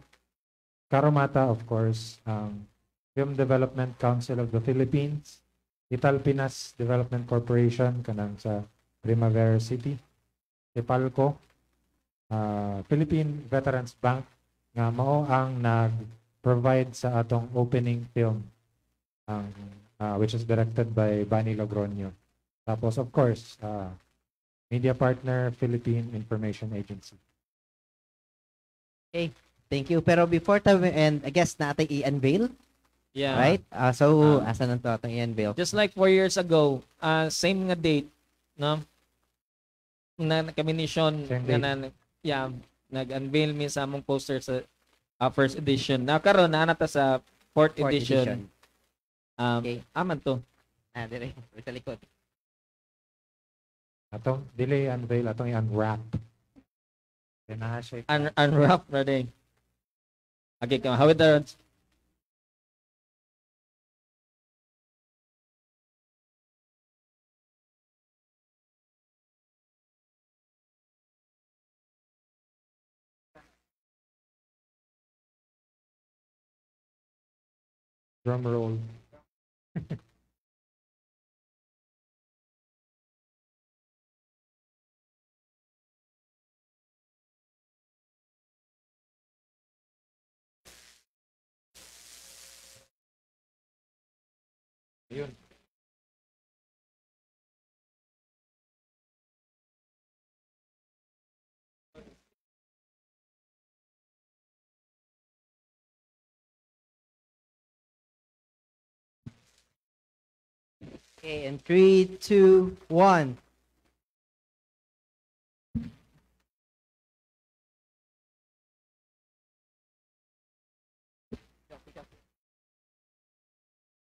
Karomata, of course, Film Development Council of the Philippines, Italpinas Development Corporation kanang sa Primavera City, Ipalco, Philippine Veterans Bank nga mao ang nag-provide sa atong opening film which is directed by Bani Logroño. Tapos of course, media partner Philippine Information Agency. Okay, thank you. Pero before tayo end, I guess natin i-unveil, Yeah. right? So, asa nang to atong i-unveil? Just like 4 years ago, same nga date, no? Na kami ni Sean Same nga nag-unveil mi sa among poster sa first edition. Now karon na nata sa fourth edition. Okay. Aman to. Dire, sa likod. Atong delay unveil, atong i-unwrap. Pinahashay. Unwrap na din. Okay, come. How it there? Drum roll. Yun. Okay, and 3, 2, 1.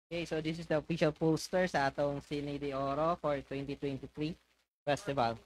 Okay, so this is the official poster sa atong Cine de Oro for 2023 festival.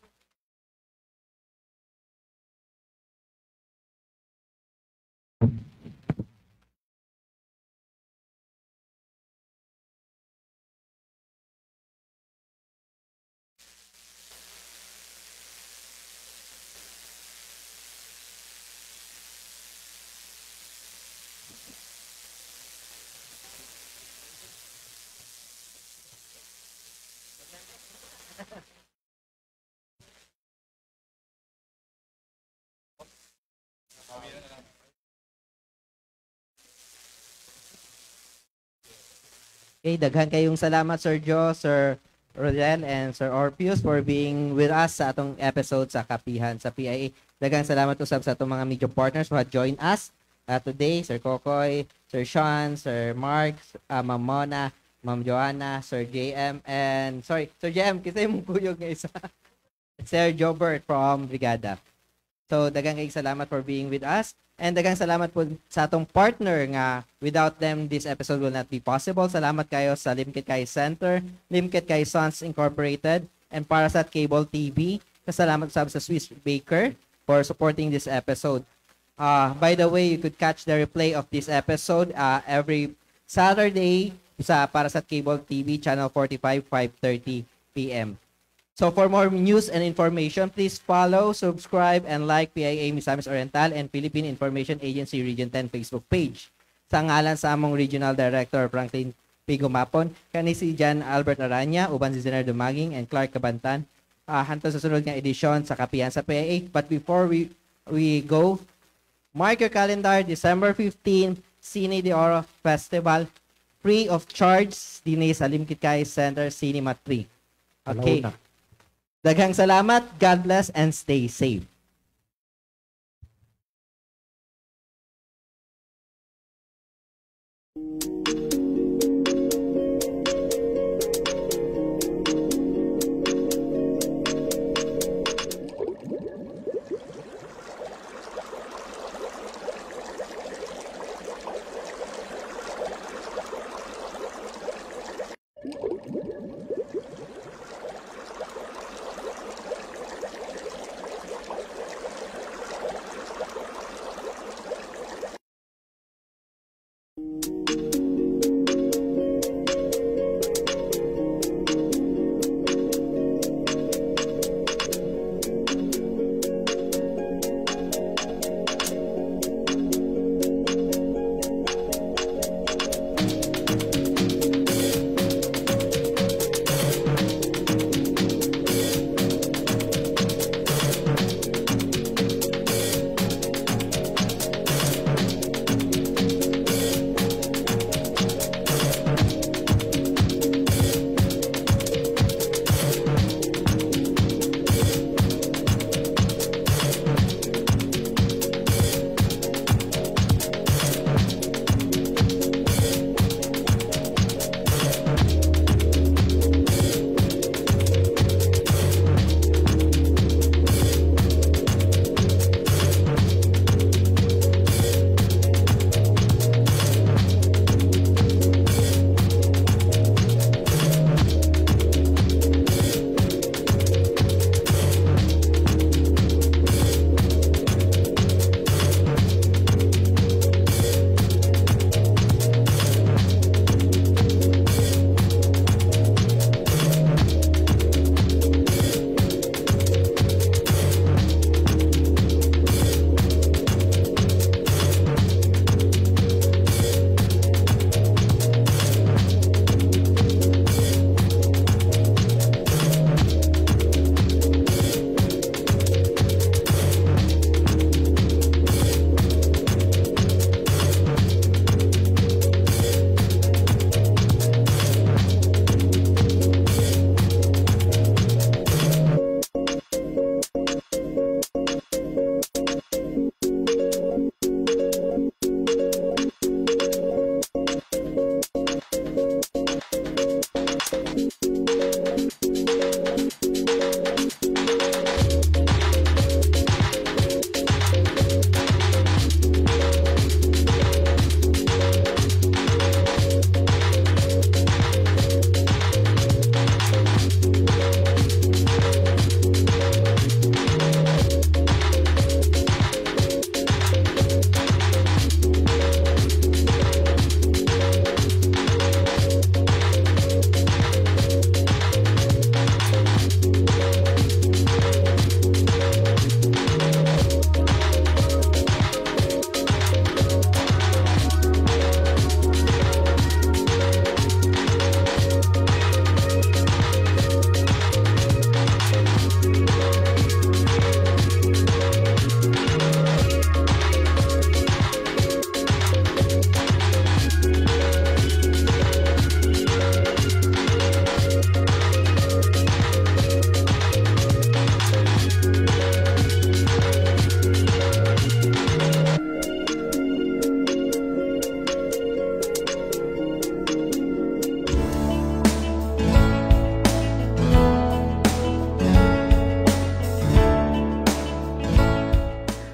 Okay, daghan kayong salamat Sir Joe, Sir Rodel, and Sir Orpheus for being with us sa atong episode sa Kapihan sa PIA. Daghang salamat usab sa atong mga media partners who have joined us today, Sir Kokoy, Sir Sean, Sir Mark, Ma'am Mona, Ma'am Joanna, Sir JM, and Sir JM, kasi mong kuyog nga isa. Sir Jobert from Brigada. So, daghang kayong salamat for being with us. And daghang salamat po sa atong partner nga without them, this episode will not be possible. Salamat kayo sa Limkit Kay Center, Limkit Kay Sons Incorporated, and Parasat Cable TV, Kasalamat sa Swiss Baker for supporting this episode. By the way, you could catch the replay of this episode every Saturday para sa Cable TV Channel 45, 5:30 p.m. So for more news and information, please follow, subscribe, and like PIA Misamis Oriental and Philippine Information Agency Region 10 Facebook page. Sa ngalan sa among Regional Director Franklin P. Gumapon, kani si Jan Albert Aranya, uban si Zener Dumaging, and Clark Cabantan. Hanto sa sunod nga edisyon sa Kapihan sa PIA. But before we go, mark your calendar, December 15, Cine de Oro Festival, free of charge, dinay sa Limkitkaay Center, Cinema 3. Okay. Daghang salamat, God bless, and stay safe.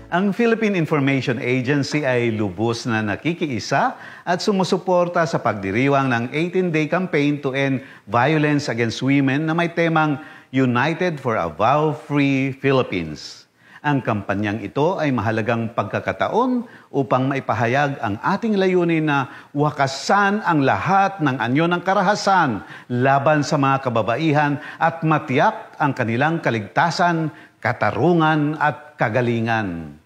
Ang Philippine Information Agency ay lubos na nakikiisa at sumusuporta sa pagdiriwang ng 18-day campaign to end violence against women na may temang United for a Vow-Free Philippines. Ang kampanyang ito ay mahalagang pagkakataon upang maipahayag ang ating layunin na wakasan ang lahat ng anyo ng karahasan laban sa mga kababaihan at matiyak ang kanilang kaligtasan, katarungan at kagalingan.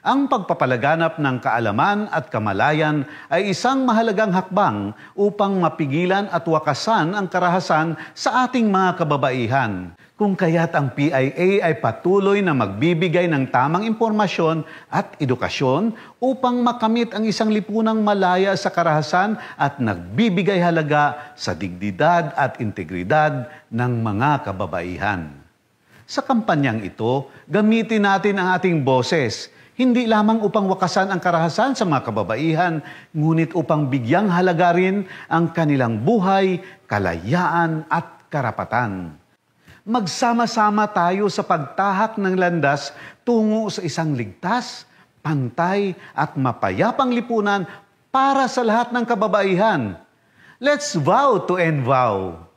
Ang pagpapalaganap ng kaalaman at kamalayan ay isang mahalagang hakbang upang mapigilan at wakasan ang karahasan sa ating mga kababaihan. Kung kaya't ang PIA ay patuloy na magbibigay ng tamang impormasyon at edukasyon upang makamit ang isang lipunang malaya sa karahasan at nagbibigay halaga sa dignidad at integridad ng mga kababaihan. Sa kampanyang ito, gamitin natin ang ating boses, hindi lamang upang wakasan ang karahasan sa mga kababaihan, ngunit upang bigyang halaga rin ang kanilang buhay, kalayaan at karapatan. Magsama-sama tayo sa pagtahak ng landas tungo sa isang ligtas, pantay at mapayapang lipunan para sa lahat ng kababaihan. Let's vow to end vow.